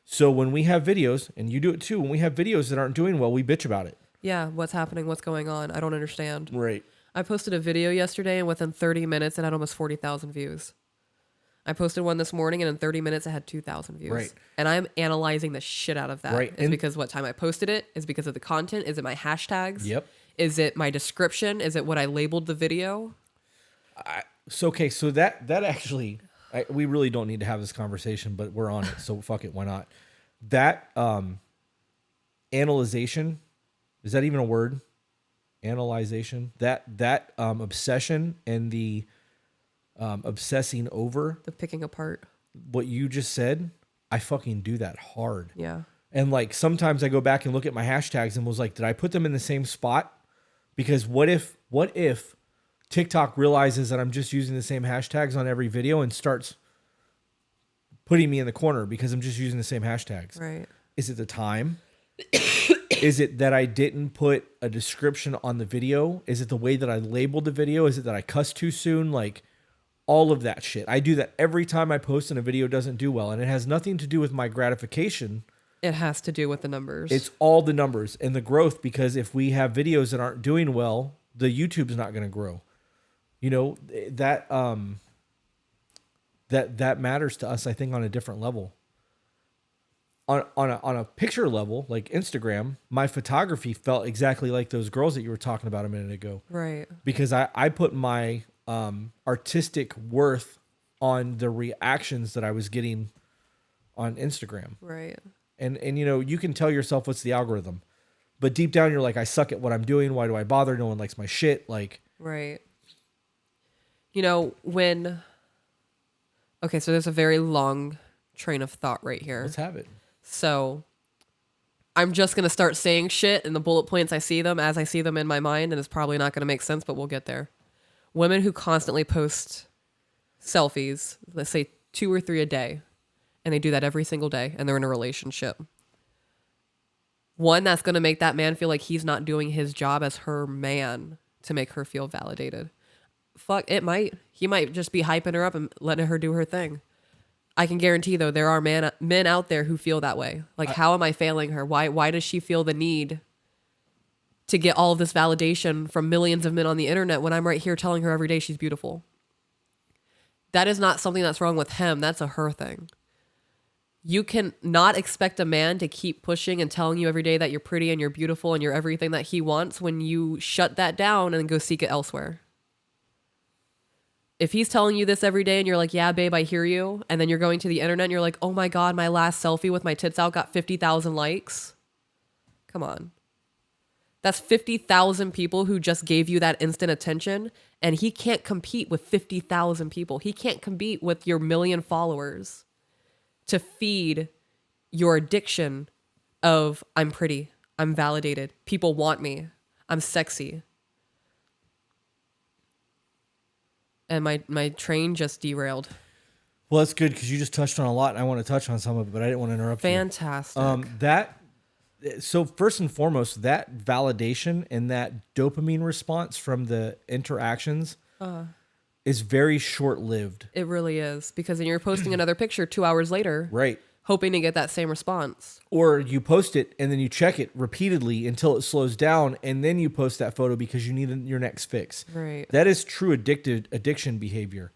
So when we have videos, and you do it too, when we have videos that aren't doing well, we bitch about it. Yeah. What's happening? What's going on? I don't understand. Right. I posted a video yesterday and within 30 minutes it had almost 40,000 views. I posted one this morning and in 30 minutes it had 2,000 views. Right. And I'm analyzing the shit out of that. Right. It's And because what time I posted it? Is it because of the content? Is it my hashtags? Yep. Is it my description? Is it what I labeled the video? So that actually, we really don't need to have this conversation, but we're on it. So fuck it. Why not? That analyzation, is that even a word? Analyzation. That obsession and the obsessing over The picking apart. what you just said, I fucking do that hard. Yeah. And like sometimes I go back and look at my hashtags and was like, did I put them in the same spot? Because what if TikTok realizes that I'm just using the same hashtags on every video and starts putting me in the corner because I'm just using the same hashtags. Right. Is it the time? Is it that I didn't put a description on the video? Is it the way that I labeled the video? Is it that I cussed too soon? Like all of that shit. I do that every time I post and a video doesn't do well. And it has nothing to do with my gratification. It has to do with the numbers. It's all the numbers and the growth, because if we have videos that aren't doing well, the YouTube's not going to grow. You know, that matters to us, I think, on a different level. On a picture level, like Instagram, my photography felt exactly like those girls that you were talking about a minute ago. Right. Because I put my artistic worth on the reactions that I was getting on Instagram. Right. And you know, you can tell yourself what's the algorithm. But deep down you're like, I suck at what I'm doing. Why do I bother? No one likes my shit. Like, right. You know, okay, so there's a very long train of thought right here. let's have it. So I'm just going to start saying shit in the bullet points I see them as I see them in my mind, and it's probably not going to make sense, but we'll get there. Women who constantly post selfies, let's say 2 or 3 a day, and they do that every single day, and they're in a relationship. One, that's going to make that man feel like he's not doing his job as her man to make her feel validated. Fuck, it might. He might just be hyping her up and letting her do her thing. I can guarantee, though, there are men out there who feel that way. Like, how am I failing her? Why does she feel the need to get all of this validation from millions of men on the internet when I'm right here telling her every day she's beautiful? That is not something that's wrong with him. That's a her thing. You can not expect a man to keep pushing and telling you every day that you're pretty and you're beautiful and you're everything that he wants when you shut that down and go seek it elsewhere. If he's telling you this every day and you're like, yeah, babe, I hear you. And then you're going to the internet and you're like, oh my God, my last selfie with my tits out got 50,000 likes. Come on. That's 50,000 people who just gave you that instant attention. And he can't compete with 50,000 people. He can't compete with your 1 million followers to feed your addiction of I'm pretty, I'm validated, people want me, I'm sexy. And my train just derailed. Well, that's good because you just touched on a lot. And I want to touch on some of it, but I didn't want to interrupt Fantastic. you. So first and foremost, that validation and that dopamine response from the interactions is very short-lived. It really is. Because then you're posting another picture 2 hours later. Right. Hoping to get that same response. Or you post it and then you check it repeatedly until it slows down, and then you post that photo because you need your next fix. Right. That is true addiction behavior.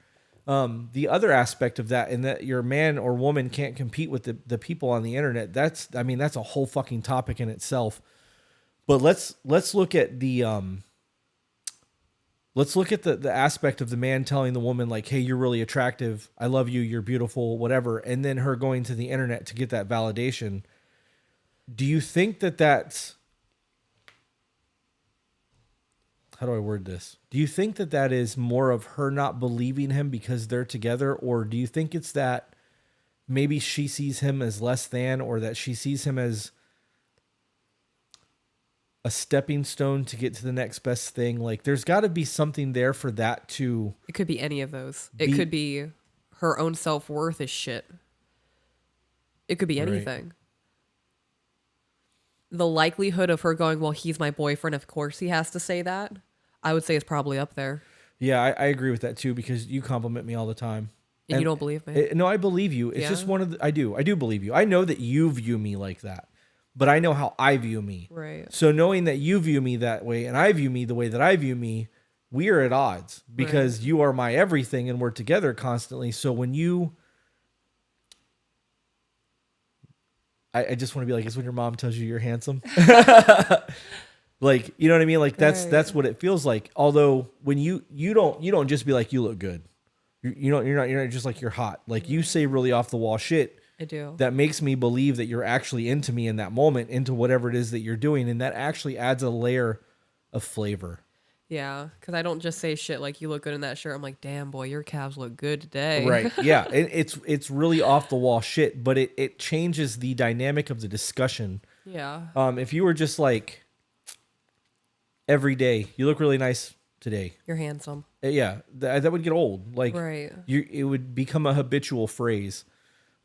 The other aspect of that, and that your man or woman can't compete with the people on the internet, that's a whole fucking topic in itself. But let's look at the the aspect of the man telling the woman, like, hey, you're really attractive, I love you, you're beautiful, whatever, and then her going to the internet to get that validation. Do you think that that's... How do I word this? Do you think that that is more of her not believing him because they're together? Or do you think it's that maybe she sees him as less than, or that she sees him as a stepping stone to get to the next best thing? Like, there's got to be something there for that to... It could be any of those. It could be her own self-worth is shit. It could be anything. Right. The likelihood of her going, well, he's my boyfriend, of course he has to say that, I would say is probably up there. Yeah, I agree with that too, because you compliment me all the time. And you don't believe me? No, I believe you. It's just one of the... I do believe you. I know that you view me like that, but I know how I view me. Right. So knowing that you view me that way and I view me the way that I view me, we are at odds because you are my everything and we're together constantly. So when you... I just want to be like, it's when your mom tells you you're handsome. Like, you know what I mean? Like that's what it feels like. Although when you don't just be like, you look good. You're not just like, you're hot. Like, you say really off the wall shit. I do. That makes me believe that you're actually into me in that moment, into whatever it is that you're doing. And that actually adds a layer of flavor. Yeah. Cause I don't just say shit like, you look good in that shirt. I'm like, damn boy, your calves look good today. Right. Yeah. It's really off the wall shit, but it changes the dynamic of the discussion. Yeah. If you were just like, every day, you look really nice today. You're handsome. Yeah. That would get old. Like, right. it would become a habitual phrase.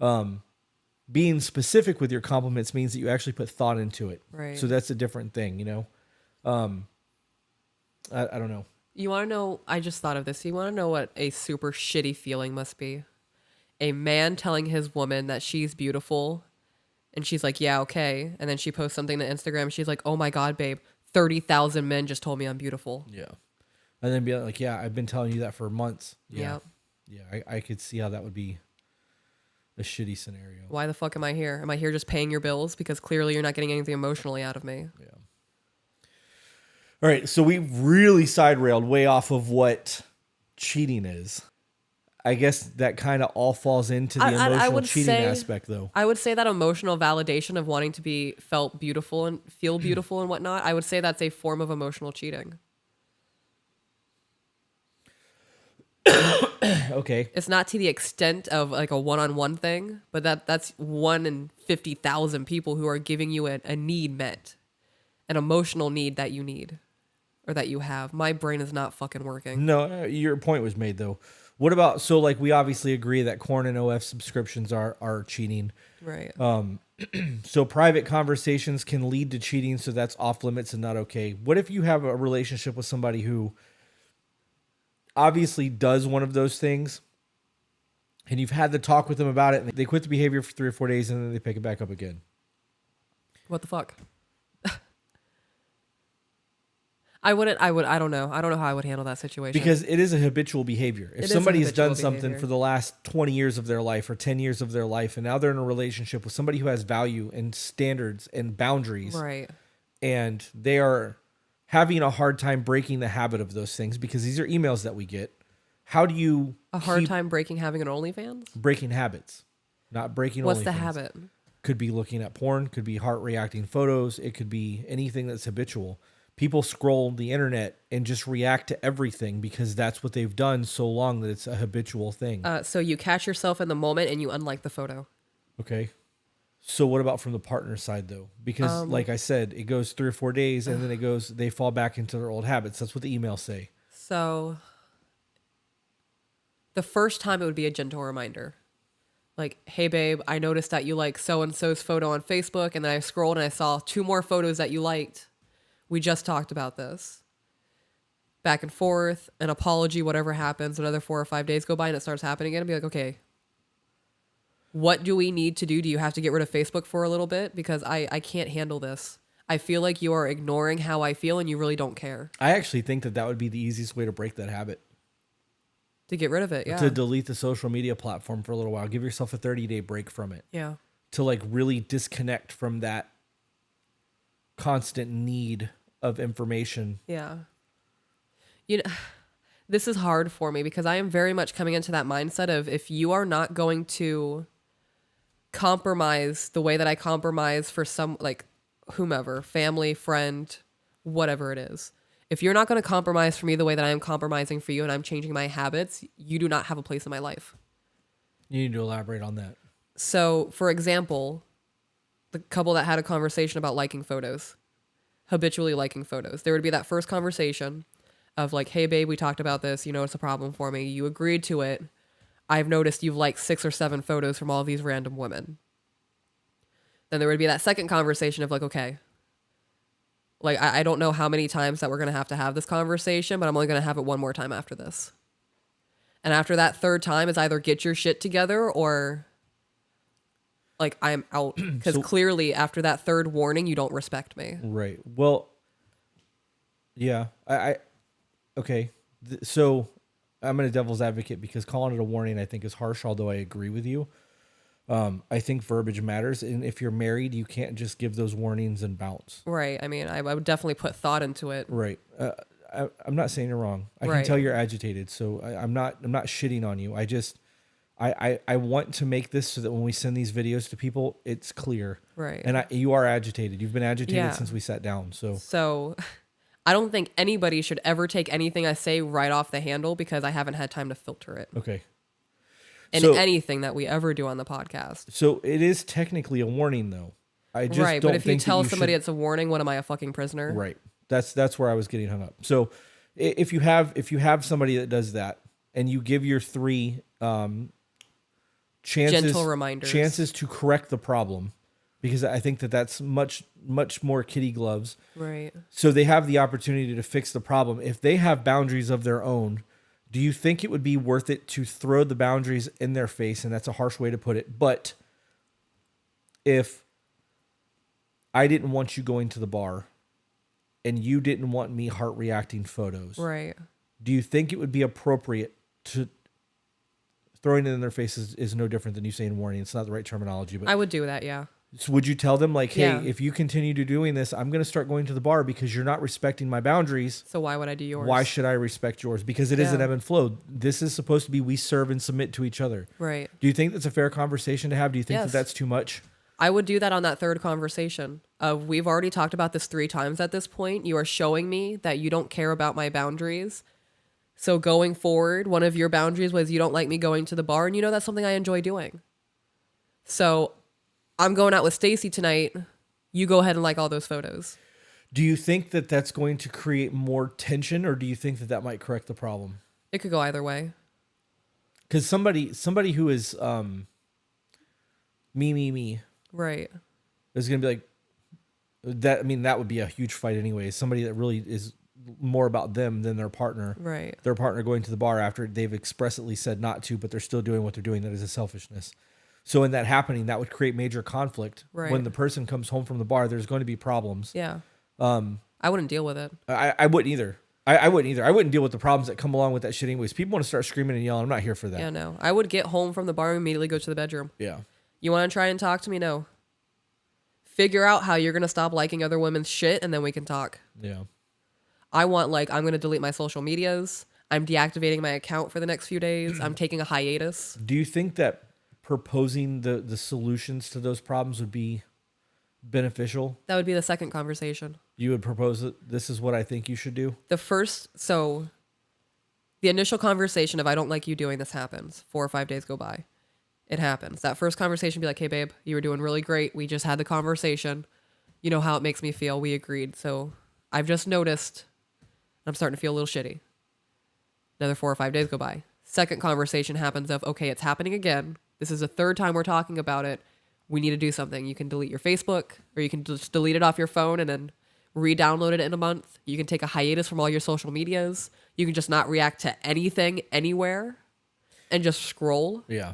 Being specific with your compliments means that you actually put thought into it. Right. So that's a different thing, you know? I don't know. You want to know? I just thought of this. You want to know what a super shitty feeling must be? A man telling his woman that she's beautiful, and she's like, "Yeah, okay," and then she posts something to Instagram. She's like, "Oh my god, babe, 30,000 men just told me I'm beautiful." Yeah. And then be like, yeah, I've been telling you that for months. Yeah. Yep. Yeah. I could see how that would be a shitty scenario. Why the fuck am I here? Am I here just paying your bills? Because clearly you're not getting anything emotionally out of me. Yeah. All right. So we really side railed way off of what cheating is. I guess that kind of all falls into the emotional cheating aspect, though. I would say that emotional validation of wanting to be felt beautiful and feel beautiful and whatnot, I would say that's a form of emotional cheating. Okay. It's not to the extent of like a one-on-one thing, but that's 1 in 50,000 people who are giving you a need met, an emotional need that you need or that you have. My brain is not fucking working. No, your point was made, though. What about, so like we obviously agree that corn and OF subscriptions are cheating. Right. So private conversations can lead to cheating, so that's off limits and not okay. What if you have a relationship with somebody who obviously does one of those things, and you've had the talk with them about it, and they quit the behavior for 3 or 4 days, and then they pick it back up again? What the fuck? I don't know. I don't know how I would handle that situation. Because it is a habitual behavior. If somebody has done something for the last 20 years of their life or 10 years of their life, and now they're in a relationship with somebody who has value and standards and boundaries, right, and they are having a hard time breaking the habit of those things, because these are emails that we get. How do you hard time having an OnlyFans? Breaking habits, not breaking What's OnlyFans. the habit? Could be looking at porn, could be heart reacting photos, it could be anything that's habitual. People scroll the internet and just react to everything because that's what they've done so long that it's a habitual thing. So you catch yourself in the moment and you unlike the photo. Okay. So what about from the partner side, though? Because like I said, it goes 3 or 4 days and then they fall back into their old habits. That's what the emails say. So the first time it would be a gentle reminder. Like, hey, babe, I noticed that you like so-and-so's photo on Facebook, and then I scrolled and I saw 2 more photos that you liked. We just talked about this. Back and forth, an apology, whatever happens, another 4 or 5 days go by and it starts happening again. And be like, okay, what do we need to do? Do you have to get rid of Facebook for a little bit? Because I can't handle this. I feel like you are ignoring how I feel and you really don't care. I actually think that would be the easiest way to break that habit. To get rid of it, yeah. To delete the social media platform for a little while. Give yourself a 30-day break from it. Yeah. To like really disconnect from that constant need of information. Yeah. You know, this is hard for me because I am very much coming into that mindset of if you are not going to compromise the way that I compromise for some, like, whomever, family, friend, whatever it is. If you're not going to compromise for me the way that I am compromising for you and I'm changing my habits, you do not have a place in my life. You need to elaborate on that. So, for example, the couple that had a conversation about liking photos, habitually liking photos. There would be that first conversation of like, hey, babe, we talked about this. You know, it's a problem for me. You agreed to it. I've noticed you've liked 6 or 7 photos from all of these random women. Then there would be that second conversation of like, okay, like, I don't know how many times that we're going to have this conversation, but I'm only going to have it one more time after this. And after that third time, it's either get your shit together or like I'm out. Because clearly after that third warning, you don't respect me. Right. Well, yeah. Okay. So I'm going to devil's advocate because calling it a warning I think is harsh, although I agree with you. I think verbiage matters. And if you're married, you can't just give those warnings and bounce. Right. I mean, I would definitely put thought into it. Right. I'm not saying you're wrong. I can tell you're agitated. So I'm not shitting on you. I want to make this so that when we send these videos to people, it's clear. Right. And you are agitated. You've been agitated since we sat down. So I don't think anybody should ever take anything I say right off the handle because I haven't had time to filter it. Okay. And anything that we ever do on the podcast. So it is technically a warning, though. I just right, don't but if you think tell somebody it's a warning, what am I, a fucking prisoner? Right. That's where I was getting hung up. So if you have somebody that does that and you give your 3 gentle reminders. chances to correct the problem, because I think that that's much more kitty gloves. Right. So they have the opportunity to fix the problem. If they have boundaries of their own, do you think it would be worth it to throw the boundaries in their face? And that's a harsh way to put it. But if I didn't want you going to the bar and you didn't want me heart reacting photos, Right. do you think it would be appropriate to throwing it in their faces is no different than you saying warning? It's not the right terminology, but I would do that, yeah. so would you tell them like, hey, Yeah. if you continue to doing this, I'm going to start going to the bar because you're not respecting my boundaries. So why would I do yours? Why should I respect yours? Because it is an Yeah. ebb and flow. This is supposed to be we serve and submit to each other. Right. Do you think that's a fair conversation to have? Do you think Yes. that that's too much? I would do that on that third conversation. We've already talked about this 3 times at this point. You are showing me that you don't care about my boundaries. So going forward, one of your boundaries was you don't like me going to the bar, and you know that's something I enjoy doing. So I'm going out with Stacy tonight. You go ahead and like all those photos. Do you think that that's going to create more tension, or do you think that that might correct the problem? It could go either way. Because somebody who is me Right. is going to be like that. I mean, that would be a huge fight anyway. Somebody that really is more about them than their partner. Right. Their partner going to the bar after they've expressly said not to, but they're still doing what they're doing. That is a selfishness. So in that happening, that would create major conflict. Right. When the person comes home from the bar, there's going to be problems. Yeah. I wouldn't deal with it. I wouldn't either. I wouldn't either. I wouldn't deal with the problems that come along with that shit anyways. People want to start screaming and yelling. I'm not here for that. Yeah, no. I would get home from the bar and immediately go to the bedroom. Yeah. You want to try and talk to me? No. Figure out how you're going to stop liking other women's shit, and then we can talk. Yeah. I want, like, I'm going to delete my social medias. I'm deactivating my account for the next few days. I'm taking a hiatus. Do you think that proposing the solutions to those problems would be beneficial? That would be the second conversation. You would propose that this is what I think you should do? The initial conversation of I don't like you doing this happens. 4 or 5 days go by. It happens. That first conversation be like, hey, babe, you were doing really great. We just had the conversation. You know how it makes me feel. We agreed. So I've just noticed I'm starting to feel a little shitty. Another 4 or 5 days go by. Second conversation happens of, okay, it's happening again. This is the third time we're talking about it. We need to do something. You can delete your Facebook, or you can just delete it off your phone and then re-download it in a month. You can take a hiatus from all your social medias. You can just not react to anything anywhere and just scroll. Yeah.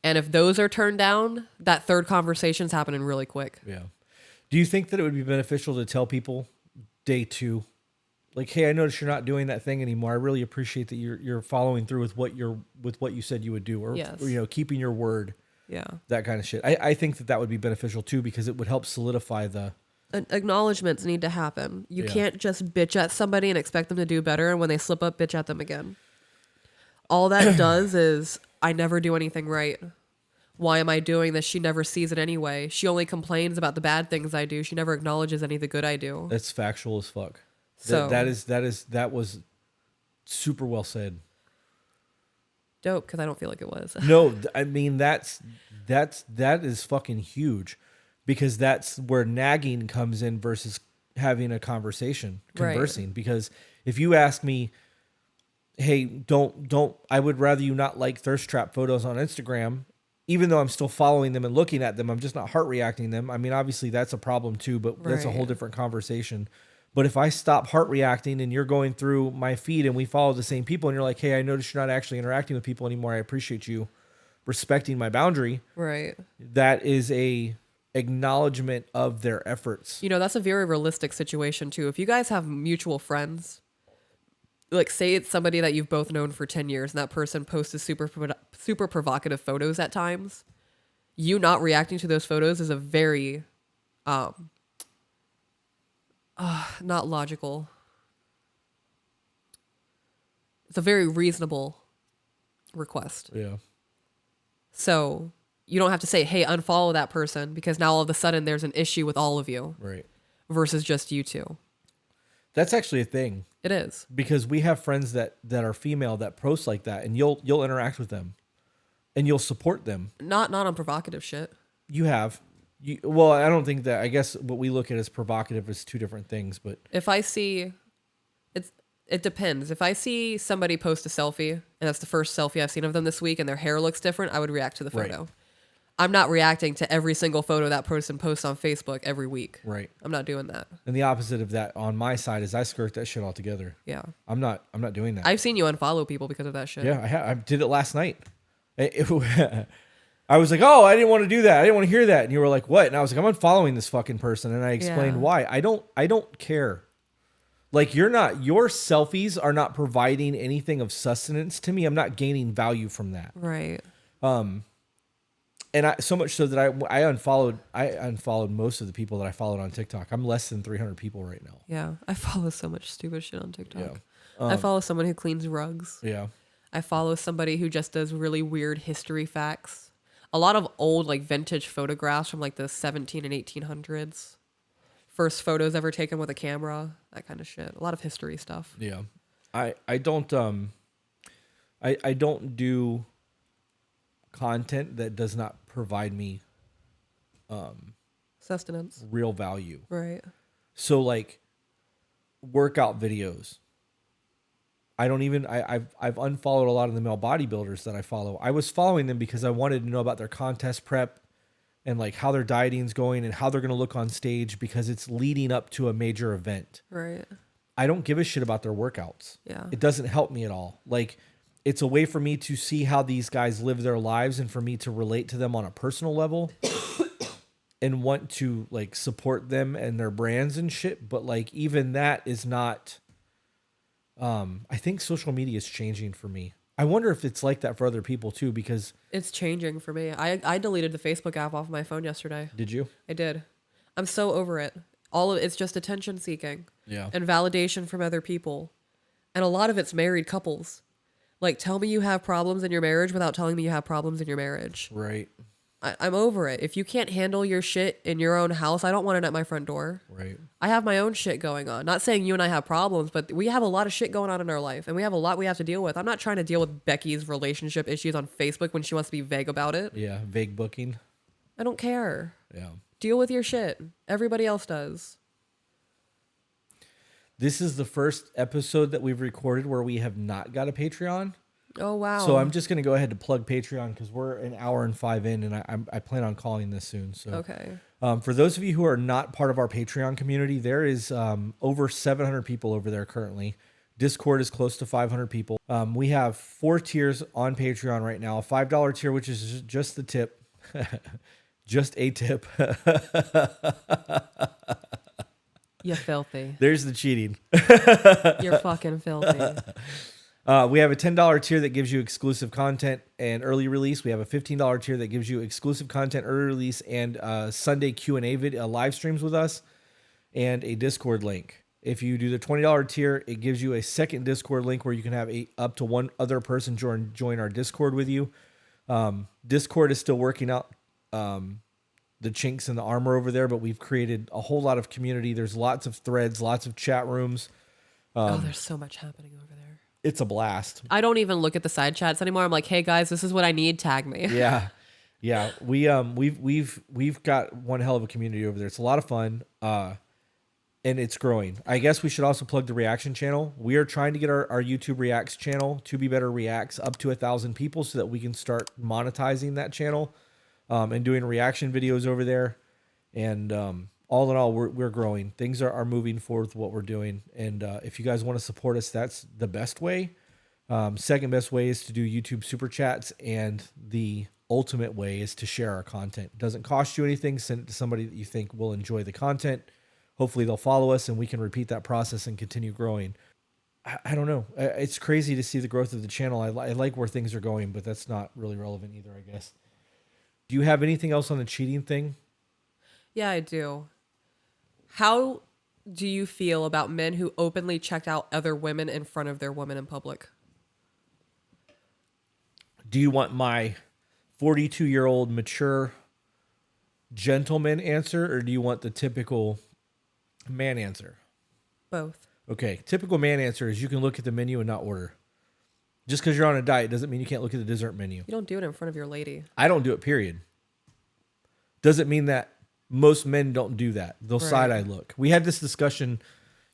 And if those are turned down, that third conversation's happening really quick. Yeah. Do you think that it would be beneficial to tell people day 2, like, hey, I noticed you're not doing that thing anymore. I really appreciate that you're following through with what you said you would do, or, Yes. or keeping your word. Yeah. That kind of shit. I think that would be beneficial too, because it would help solidify the. Acknowledgements need to happen. You Yeah. can't just bitch at somebody and expect them to do better, and when they slip up, bitch at them again. All that does is, I never do anything right. Why am I doing this? She never sees it anyway. She only complains about the bad things I do. She never acknowledges any of the good I do. That's factual as fuck. So that was super well said. Dope, because I don't feel like it was. No, I mean that is fucking huge, because that's where nagging comes in versus having a conversation, conversing. Right. Because if you ask me, hey, don't, I would rather you not like thirst trap photos on Instagram, even though I'm still following them and looking at them, I'm just not heart reacting them. I mean, obviously that's a problem too, but that's a whole different conversation. But if I stop heart reacting and you're going through my feed and we follow the same people and you're like, hey, I noticed you're not actually interacting with people anymore. I appreciate you respecting my boundary. Right. That is a acknowledgement of their efforts. That's a very realistic situation too. If you guys have mutual friends, like say it's somebody that you've both known for 10 years and that person posts super provocative photos at times, you not reacting to those photos is a very not logical. It's a very reasonable request. Yeah. So you don't have to say, hey, unfollow that person, because now all of a sudden there's an issue with all of you. Right. Versus just you two. That's actually a thing. It is. Because we have friends that are female that post like that, and you'll interact with them and you'll support them. Not on provocative shit. You have. Well, I don't think that. I guess what we look at as provocative is two different things. But if I see, it depends. If I see somebody post a selfie and that's the first selfie I've seen of them this week and their hair looks different, I would react to the Right. photo. I'm not reacting to every single photo that person posts on Facebook every week. Right. I'm not doing that. And the opposite of that on my side is I skirt that shit altogether. Yeah. I'm not doing that. I've seen you unfollow people because of that shit. Yeah, I did it last night. I was like, oh, I didn't want to do that. I didn't want to hear that. And you were like, what? And I was like, I'm unfollowing this fucking person. And I explained Yeah. why. I don't care. Like, your selfies are not providing anything of sustenance to me. I'm not gaining value from that. Right. And so much so that I unfollowed most of the people that I followed on TikTok. I'm less than 300 people right now. Yeah. I follow so much stupid shit on TikTok. Yeah. I follow someone who cleans rugs. Yeah. I follow somebody who just does really weird history facts. A lot of old, like, vintage photographs from, like, the 17 and 1800s. First photos ever taken with a camera. That kind of shit. A lot of history stuff. Yeah. I don't do content that does not provide me Sustenance. real value. Right. So, like, workout videos. I've unfollowed a lot of the male bodybuilders that I follow. I was following them because I wanted to know about their contest prep and, like, how their dieting's going and how they're going to look on stage because it's leading up to a major event. Right. I don't give a shit about their workouts. Yeah. It doesn't help me at all. Like, it's a way for me to see how these guys live their lives and for me to relate to them on a personal level and want to, like, support them and their brands and shit. But, like, even that is not, I think social media is changing for me. I wonder if it's like that for other people too, because It's changing for me. I deleted the Facebook app off my phone yesterday. did you? I did. I'm so over it. It's just attention seeking. Yeah. And validation from other people. And a lot of it's married couples. Like, tell me you have problems in your marriage without telling me you have problems in your marriage. Right. I'm over it. If you can't handle your shit in your own house, I don't want it at my front door. Right. I have my own shit going on. Not saying you and I have problems, but we have a lot of shit going on in our life, and we have a lot we have to deal with. I'm not trying to deal with Becky's relationship issues on Facebook when she wants to be vague about it. Yeah. Vague booking. I don't care. Yeah. Deal with your shit. Everybody else does. This is the first episode that we've recorded where we have not got a Patreon. Oh, wow. So I'm just going to go ahead to plug Patreon because we're an hour and 5 in, and I plan on calling this soon. So Okay. For those of you who are not part of our Patreon community, there is over 700 people over there currently. Discord is close to 500 people. We have 4 tiers on Patreon right now. A $5 tier, which is just the tip. Just a tip. You're filthy. There's the cheating. You're fucking filthy. We have a $10 tier that gives you exclusive content and early release. We have a $15 tier that gives you exclusive content, early release, and Sunday Q&A video live streams with us, and a Discord link. If you do the $20 tier, it gives you a second Discord link where you can have up to one other person join our Discord with you. Discord is still working out the chinks in the armor over there, but we've created a whole lot of community. There's lots of threads, lots of chat rooms. There's so much happening over there. It's a blast. I don't even look at the side chats anymore. I'm like, hey guys, this is what I need. Tag me. Yeah. Yeah. We've got one hell of a community over there. It's a lot of fun. And it's growing. I guess we should also plug the reaction channel. We are trying to get our YouTube Reacts channel, To Be Better Reacts, up to 1,000 people so that we can start monetizing that channel and doing reaction videos over there. And all in all, we're growing. Things are moving forward with what we're doing. And if you guys want to support us, that's the best way. Second best way is to do YouTube Super Chats. And the ultimate way is to share our content. It doesn't cost you anything. Send it to somebody that you think will enjoy the content. Hopefully they'll follow us and we can repeat that process and continue growing. I don't know. It's crazy to see the growth of the channel. I like where things are going, but that's not really relevant either, I guess. Do you have anything else on the cheating thing? Yeah, I do. How do you feel about men who openly check out other women in front of their women in public? Do you want my 42-year-old mature gentleman answer, or do you want the typical man answer? Both. Okay, typical man answer is you can look at the menu and not order. Just because you're on a diet doesn't mean you can't look at the dessert menu. You don't do it in front of your lady. I don't do it, period. Doesn't mean that most men don't do that. They'll side eye look. We had this discussion.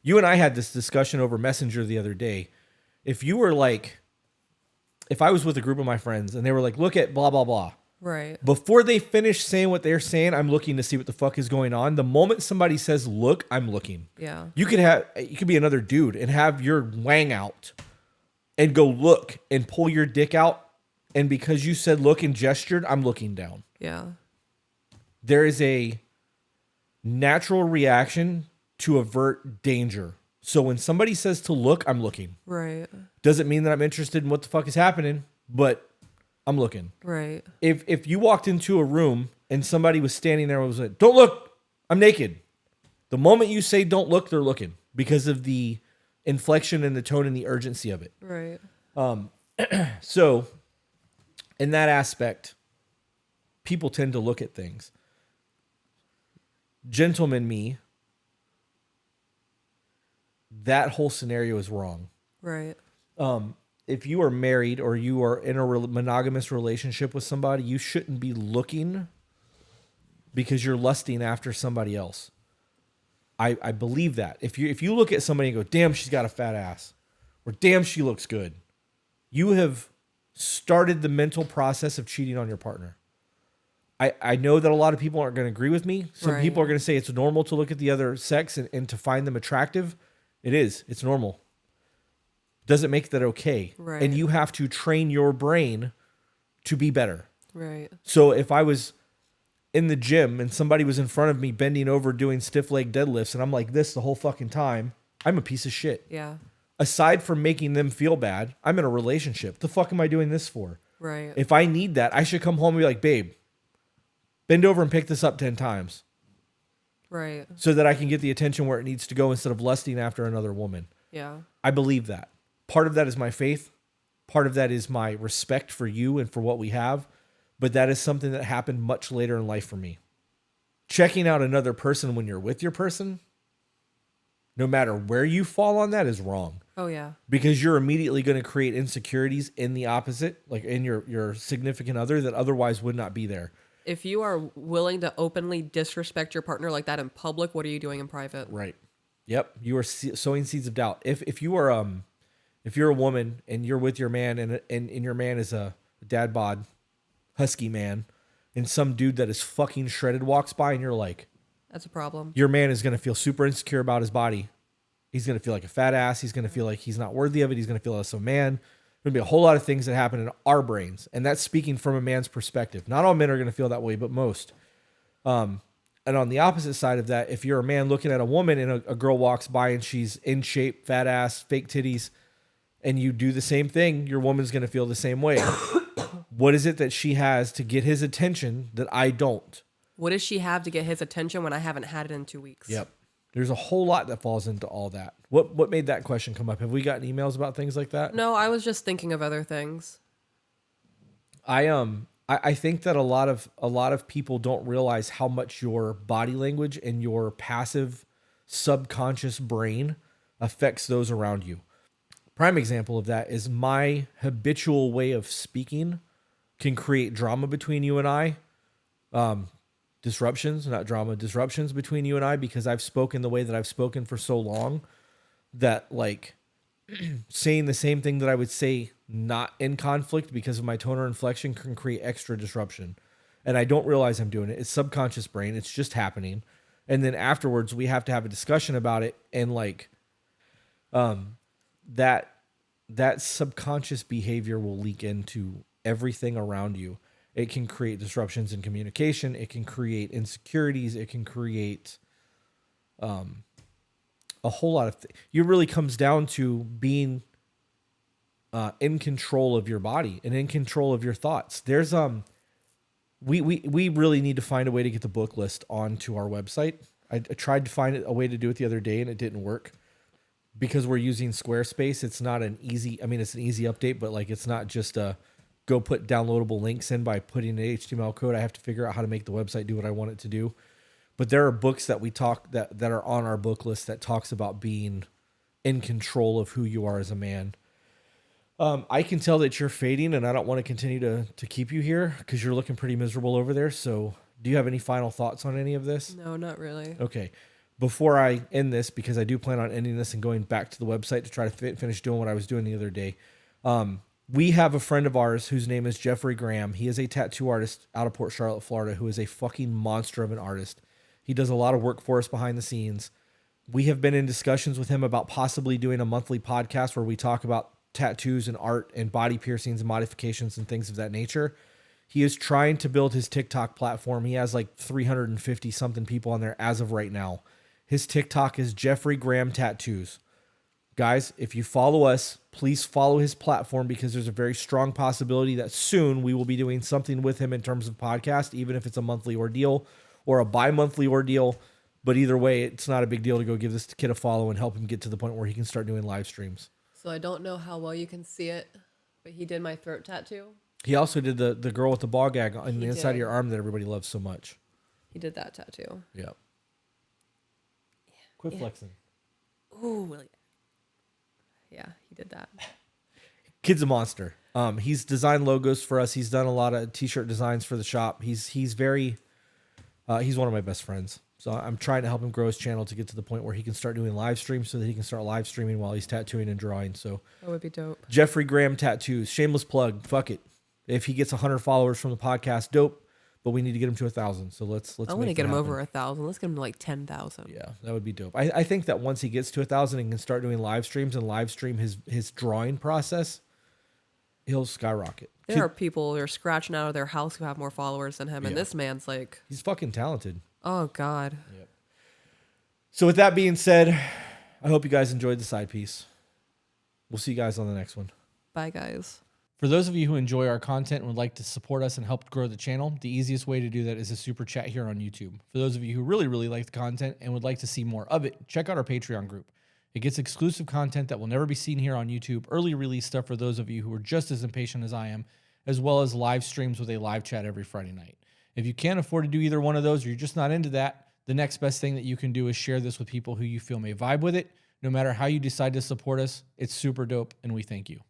You and I had this discussion over Messenger the other day. If you were like if I was with a group of my friends and they were like, look at blah, blah, blah. Right. Before they finish saying what they're saying, I'm looking to see what the fuck is going on. The moment somebody says, look, I'm looking. Yeah. You could be another dude and have your wang out and go look and pull your dick out. And because you said look and gestured, I'm looking down. Yeah. There is a natural reaction to avert danger. So when somebody says to look, I'm looking. Right. Doesn't mean that I'm interested in what the fuck is happening, but I'm looking. Right. If you walked into a room and somebody was standing there and was like, don't look, I'm naked. The moment you say don't look, they're looking because of the inflection and the tone and the urgency of it. Right. So in that aspect, people tend to look at things. Gentleman me, that whole scenario is wrong. Right. If you are married or you are in a monogamous relationship with somebody, you shouldn't be looking because you're lusting after somebody else. I believe that. If you look at somebody and go, damn, she's got a fat ass, or damn, she looks good, you have started the mental process of cheating on your partner. I know that a lot of people aren't going to agree with me. Some Right. people are going to say it's normal to look at the other sex and to find them attractive. It is. It's normal. Doesn't make that okay. Right. And you have to train your brain to be better. Right. So if I was in the gym and somebody was in front of me bending over doing stiff leg deadlifts and I'm like this the whole fucking time, I'm a piece of shit. Yeah. Aside from making them feel bad, I'm in a relationship. The fuck am I doing this for? Right. If I need that, I should come home and be like, babe, bend over and pick this up 10 times Right. so that I can get the attention where it needs to go instead of lusting after another woman. Yeah. I believe that. Part of that is my faith. Part of that is my respect for you and for what we have. But that is something that happened much later in life for me. Checking out another person when you're with your person, no matter where you fall on that, is wrong. Oh, yeah. Because you're immediately going to create insecurities in the opposite, like in your significant other that otherwise would not be there. If you are willing to openly disrespect your partner like that in public, what are you doing in private? Right. Yep. You are sowing seeds of doubt. If you are if you're a woman and you're with your man and your man is a dad bod husky man and some dude that is fucking shredded walks by and you're like, That's a problem. your man is going to feel super insecure about his body. He's going to feel like a fat ass. He's going to feel like he's not worthy of it. He's going to feel less of a man. There's going to be a whole lot of things that happen in our brains. And that's speaking from a man's perspective. Not all men are going to feel that way, but most. And on the opposite side of that, if you're a man looking at a woman and a girl walks by and she's in shape, fat ass, fake titties, and you do the same thing, your woman's going to feel the same way. What is it that she has to get his attention that I don't? What does she have to get his attention when I haven't had it in 2 weeks? Yep. There's a whole lot that falls into all that. What made that question come up? Have we gotten emails about things like that? No, I was just thinking of other things. I think that a lot of people don't realize how much your body language and your passive subconscious brain affects those around you. Prime example of that is my habitual way of speaking can create drama between you and I. Disruptions, not drama, disruptions between you and I, because I've spoken the way that I've spoken for so long that like saying the same thing that I would say not in conflict because of my tone or inflection can create extra disruption. And I don't realize I'm doing it. It's subconscious brain. It's just happening. And then afterwards we have to have a discussion about it. And like, that subconscious behavior will leak into everything around you. It can create disruptions in communication. It can create insecurities. It can create a whole lot of things. It really comes down to being in control of your body and in control of your thoughts. There's we really need to find a way to get the book list onto our website. I tried to find a way to do it the other day and it didn't work. Because we're using Squarespace, it's not an easy, I mean, it's an easy update, but like, it's not just go put downloadable links in by putting an HTML code. I have to figure out how to make the website do what I want it to do. But there are books that we talk that are on our book list that talks about being in control of who you are as a man. I can tell that you're fading and I don't want to continue to keep you here because you're looking pretty miserable over there. So do you have any final thoughts on any of this? No, not really. Okay. Before I end this, because I do plan on ending this and going back to the website to try to finish doing what I was doing the other day. We have a friend of ours whose name is Jeffrey Graham. He is a tattoo artist out of Port Charlotte, Florida, who is a fucking monster of an artist. He does a lot of work for us behind the scenes. We have been in discussions with him about possibly doing a monthly podcast where we talk about tattoos and art and body piercings and modifications and things of that nature. He is trying to build his TikTok platform. He has like 350 something people on there as of right now. His TikTok is Jeffrey Graham Tattoos. Guys, if you follow us, please follow his platform because there's a very strong possibility that soon we will be doing something with him in terms of podcast, even if it's a monthly ordeal or a bi-monthly ordeal. But either way, it's not a big deal to go give this kid a follow and help him get to the point where he can start doing live streams. So I don't know how well you can see it, but he did my throat tattoo. He also did the girl with the ball gag on the inside of your did. arm that everybody loves so much. He did that tattoo. Yeah. Quit flexing. Ooh, yeah, he did that. Kid's a monster. He's designed logos for us. He's done a lot of t-shirt designs for the shop. He's one of my best friends. So I'm trying to help him grow his channel to get to the point where he can start doing live streams so that he can start live streaming while he's tattooing and drawing. So That would be dope. Jeffrey Graham Tattoos, shameless plug. Fuck it. If he gets 100 followers from the podcast, dope. But we need to get him to 1,000. So let's. I want to get him over 1,000. Let's get him to like 10,000. Yeah, that would be dope. I think that once he gets to 1,000 and can start doing live streams and live stream his drawing process, he'll skyrocket. There are people who are scratching out of their house who have more followers than him, and this man's like, he's fucking talented. oh God. Yep. So with that being said, I hope you guys enjoyed the side piece. We'll see you guys on the next one. Bye, guys. For those of you who enjoy our content and would like to support us and help grow the channel, the easiest way to do that is a super chat here on YouTube. For those of you who really, really like the content and would like to see more of it, check out our Patreon group. It gets exclusive content that will never be seen here on YouTube, early release stuff for those of you who are just as impatient as I am, as well as live streams with a live chat every Friday night. If you can't afford to do either one of those or you're just not into that, the next best thing that you can do is share this with people who you feel may vibe with it. No matter how you decide to support us, it's super dope, and we thank you.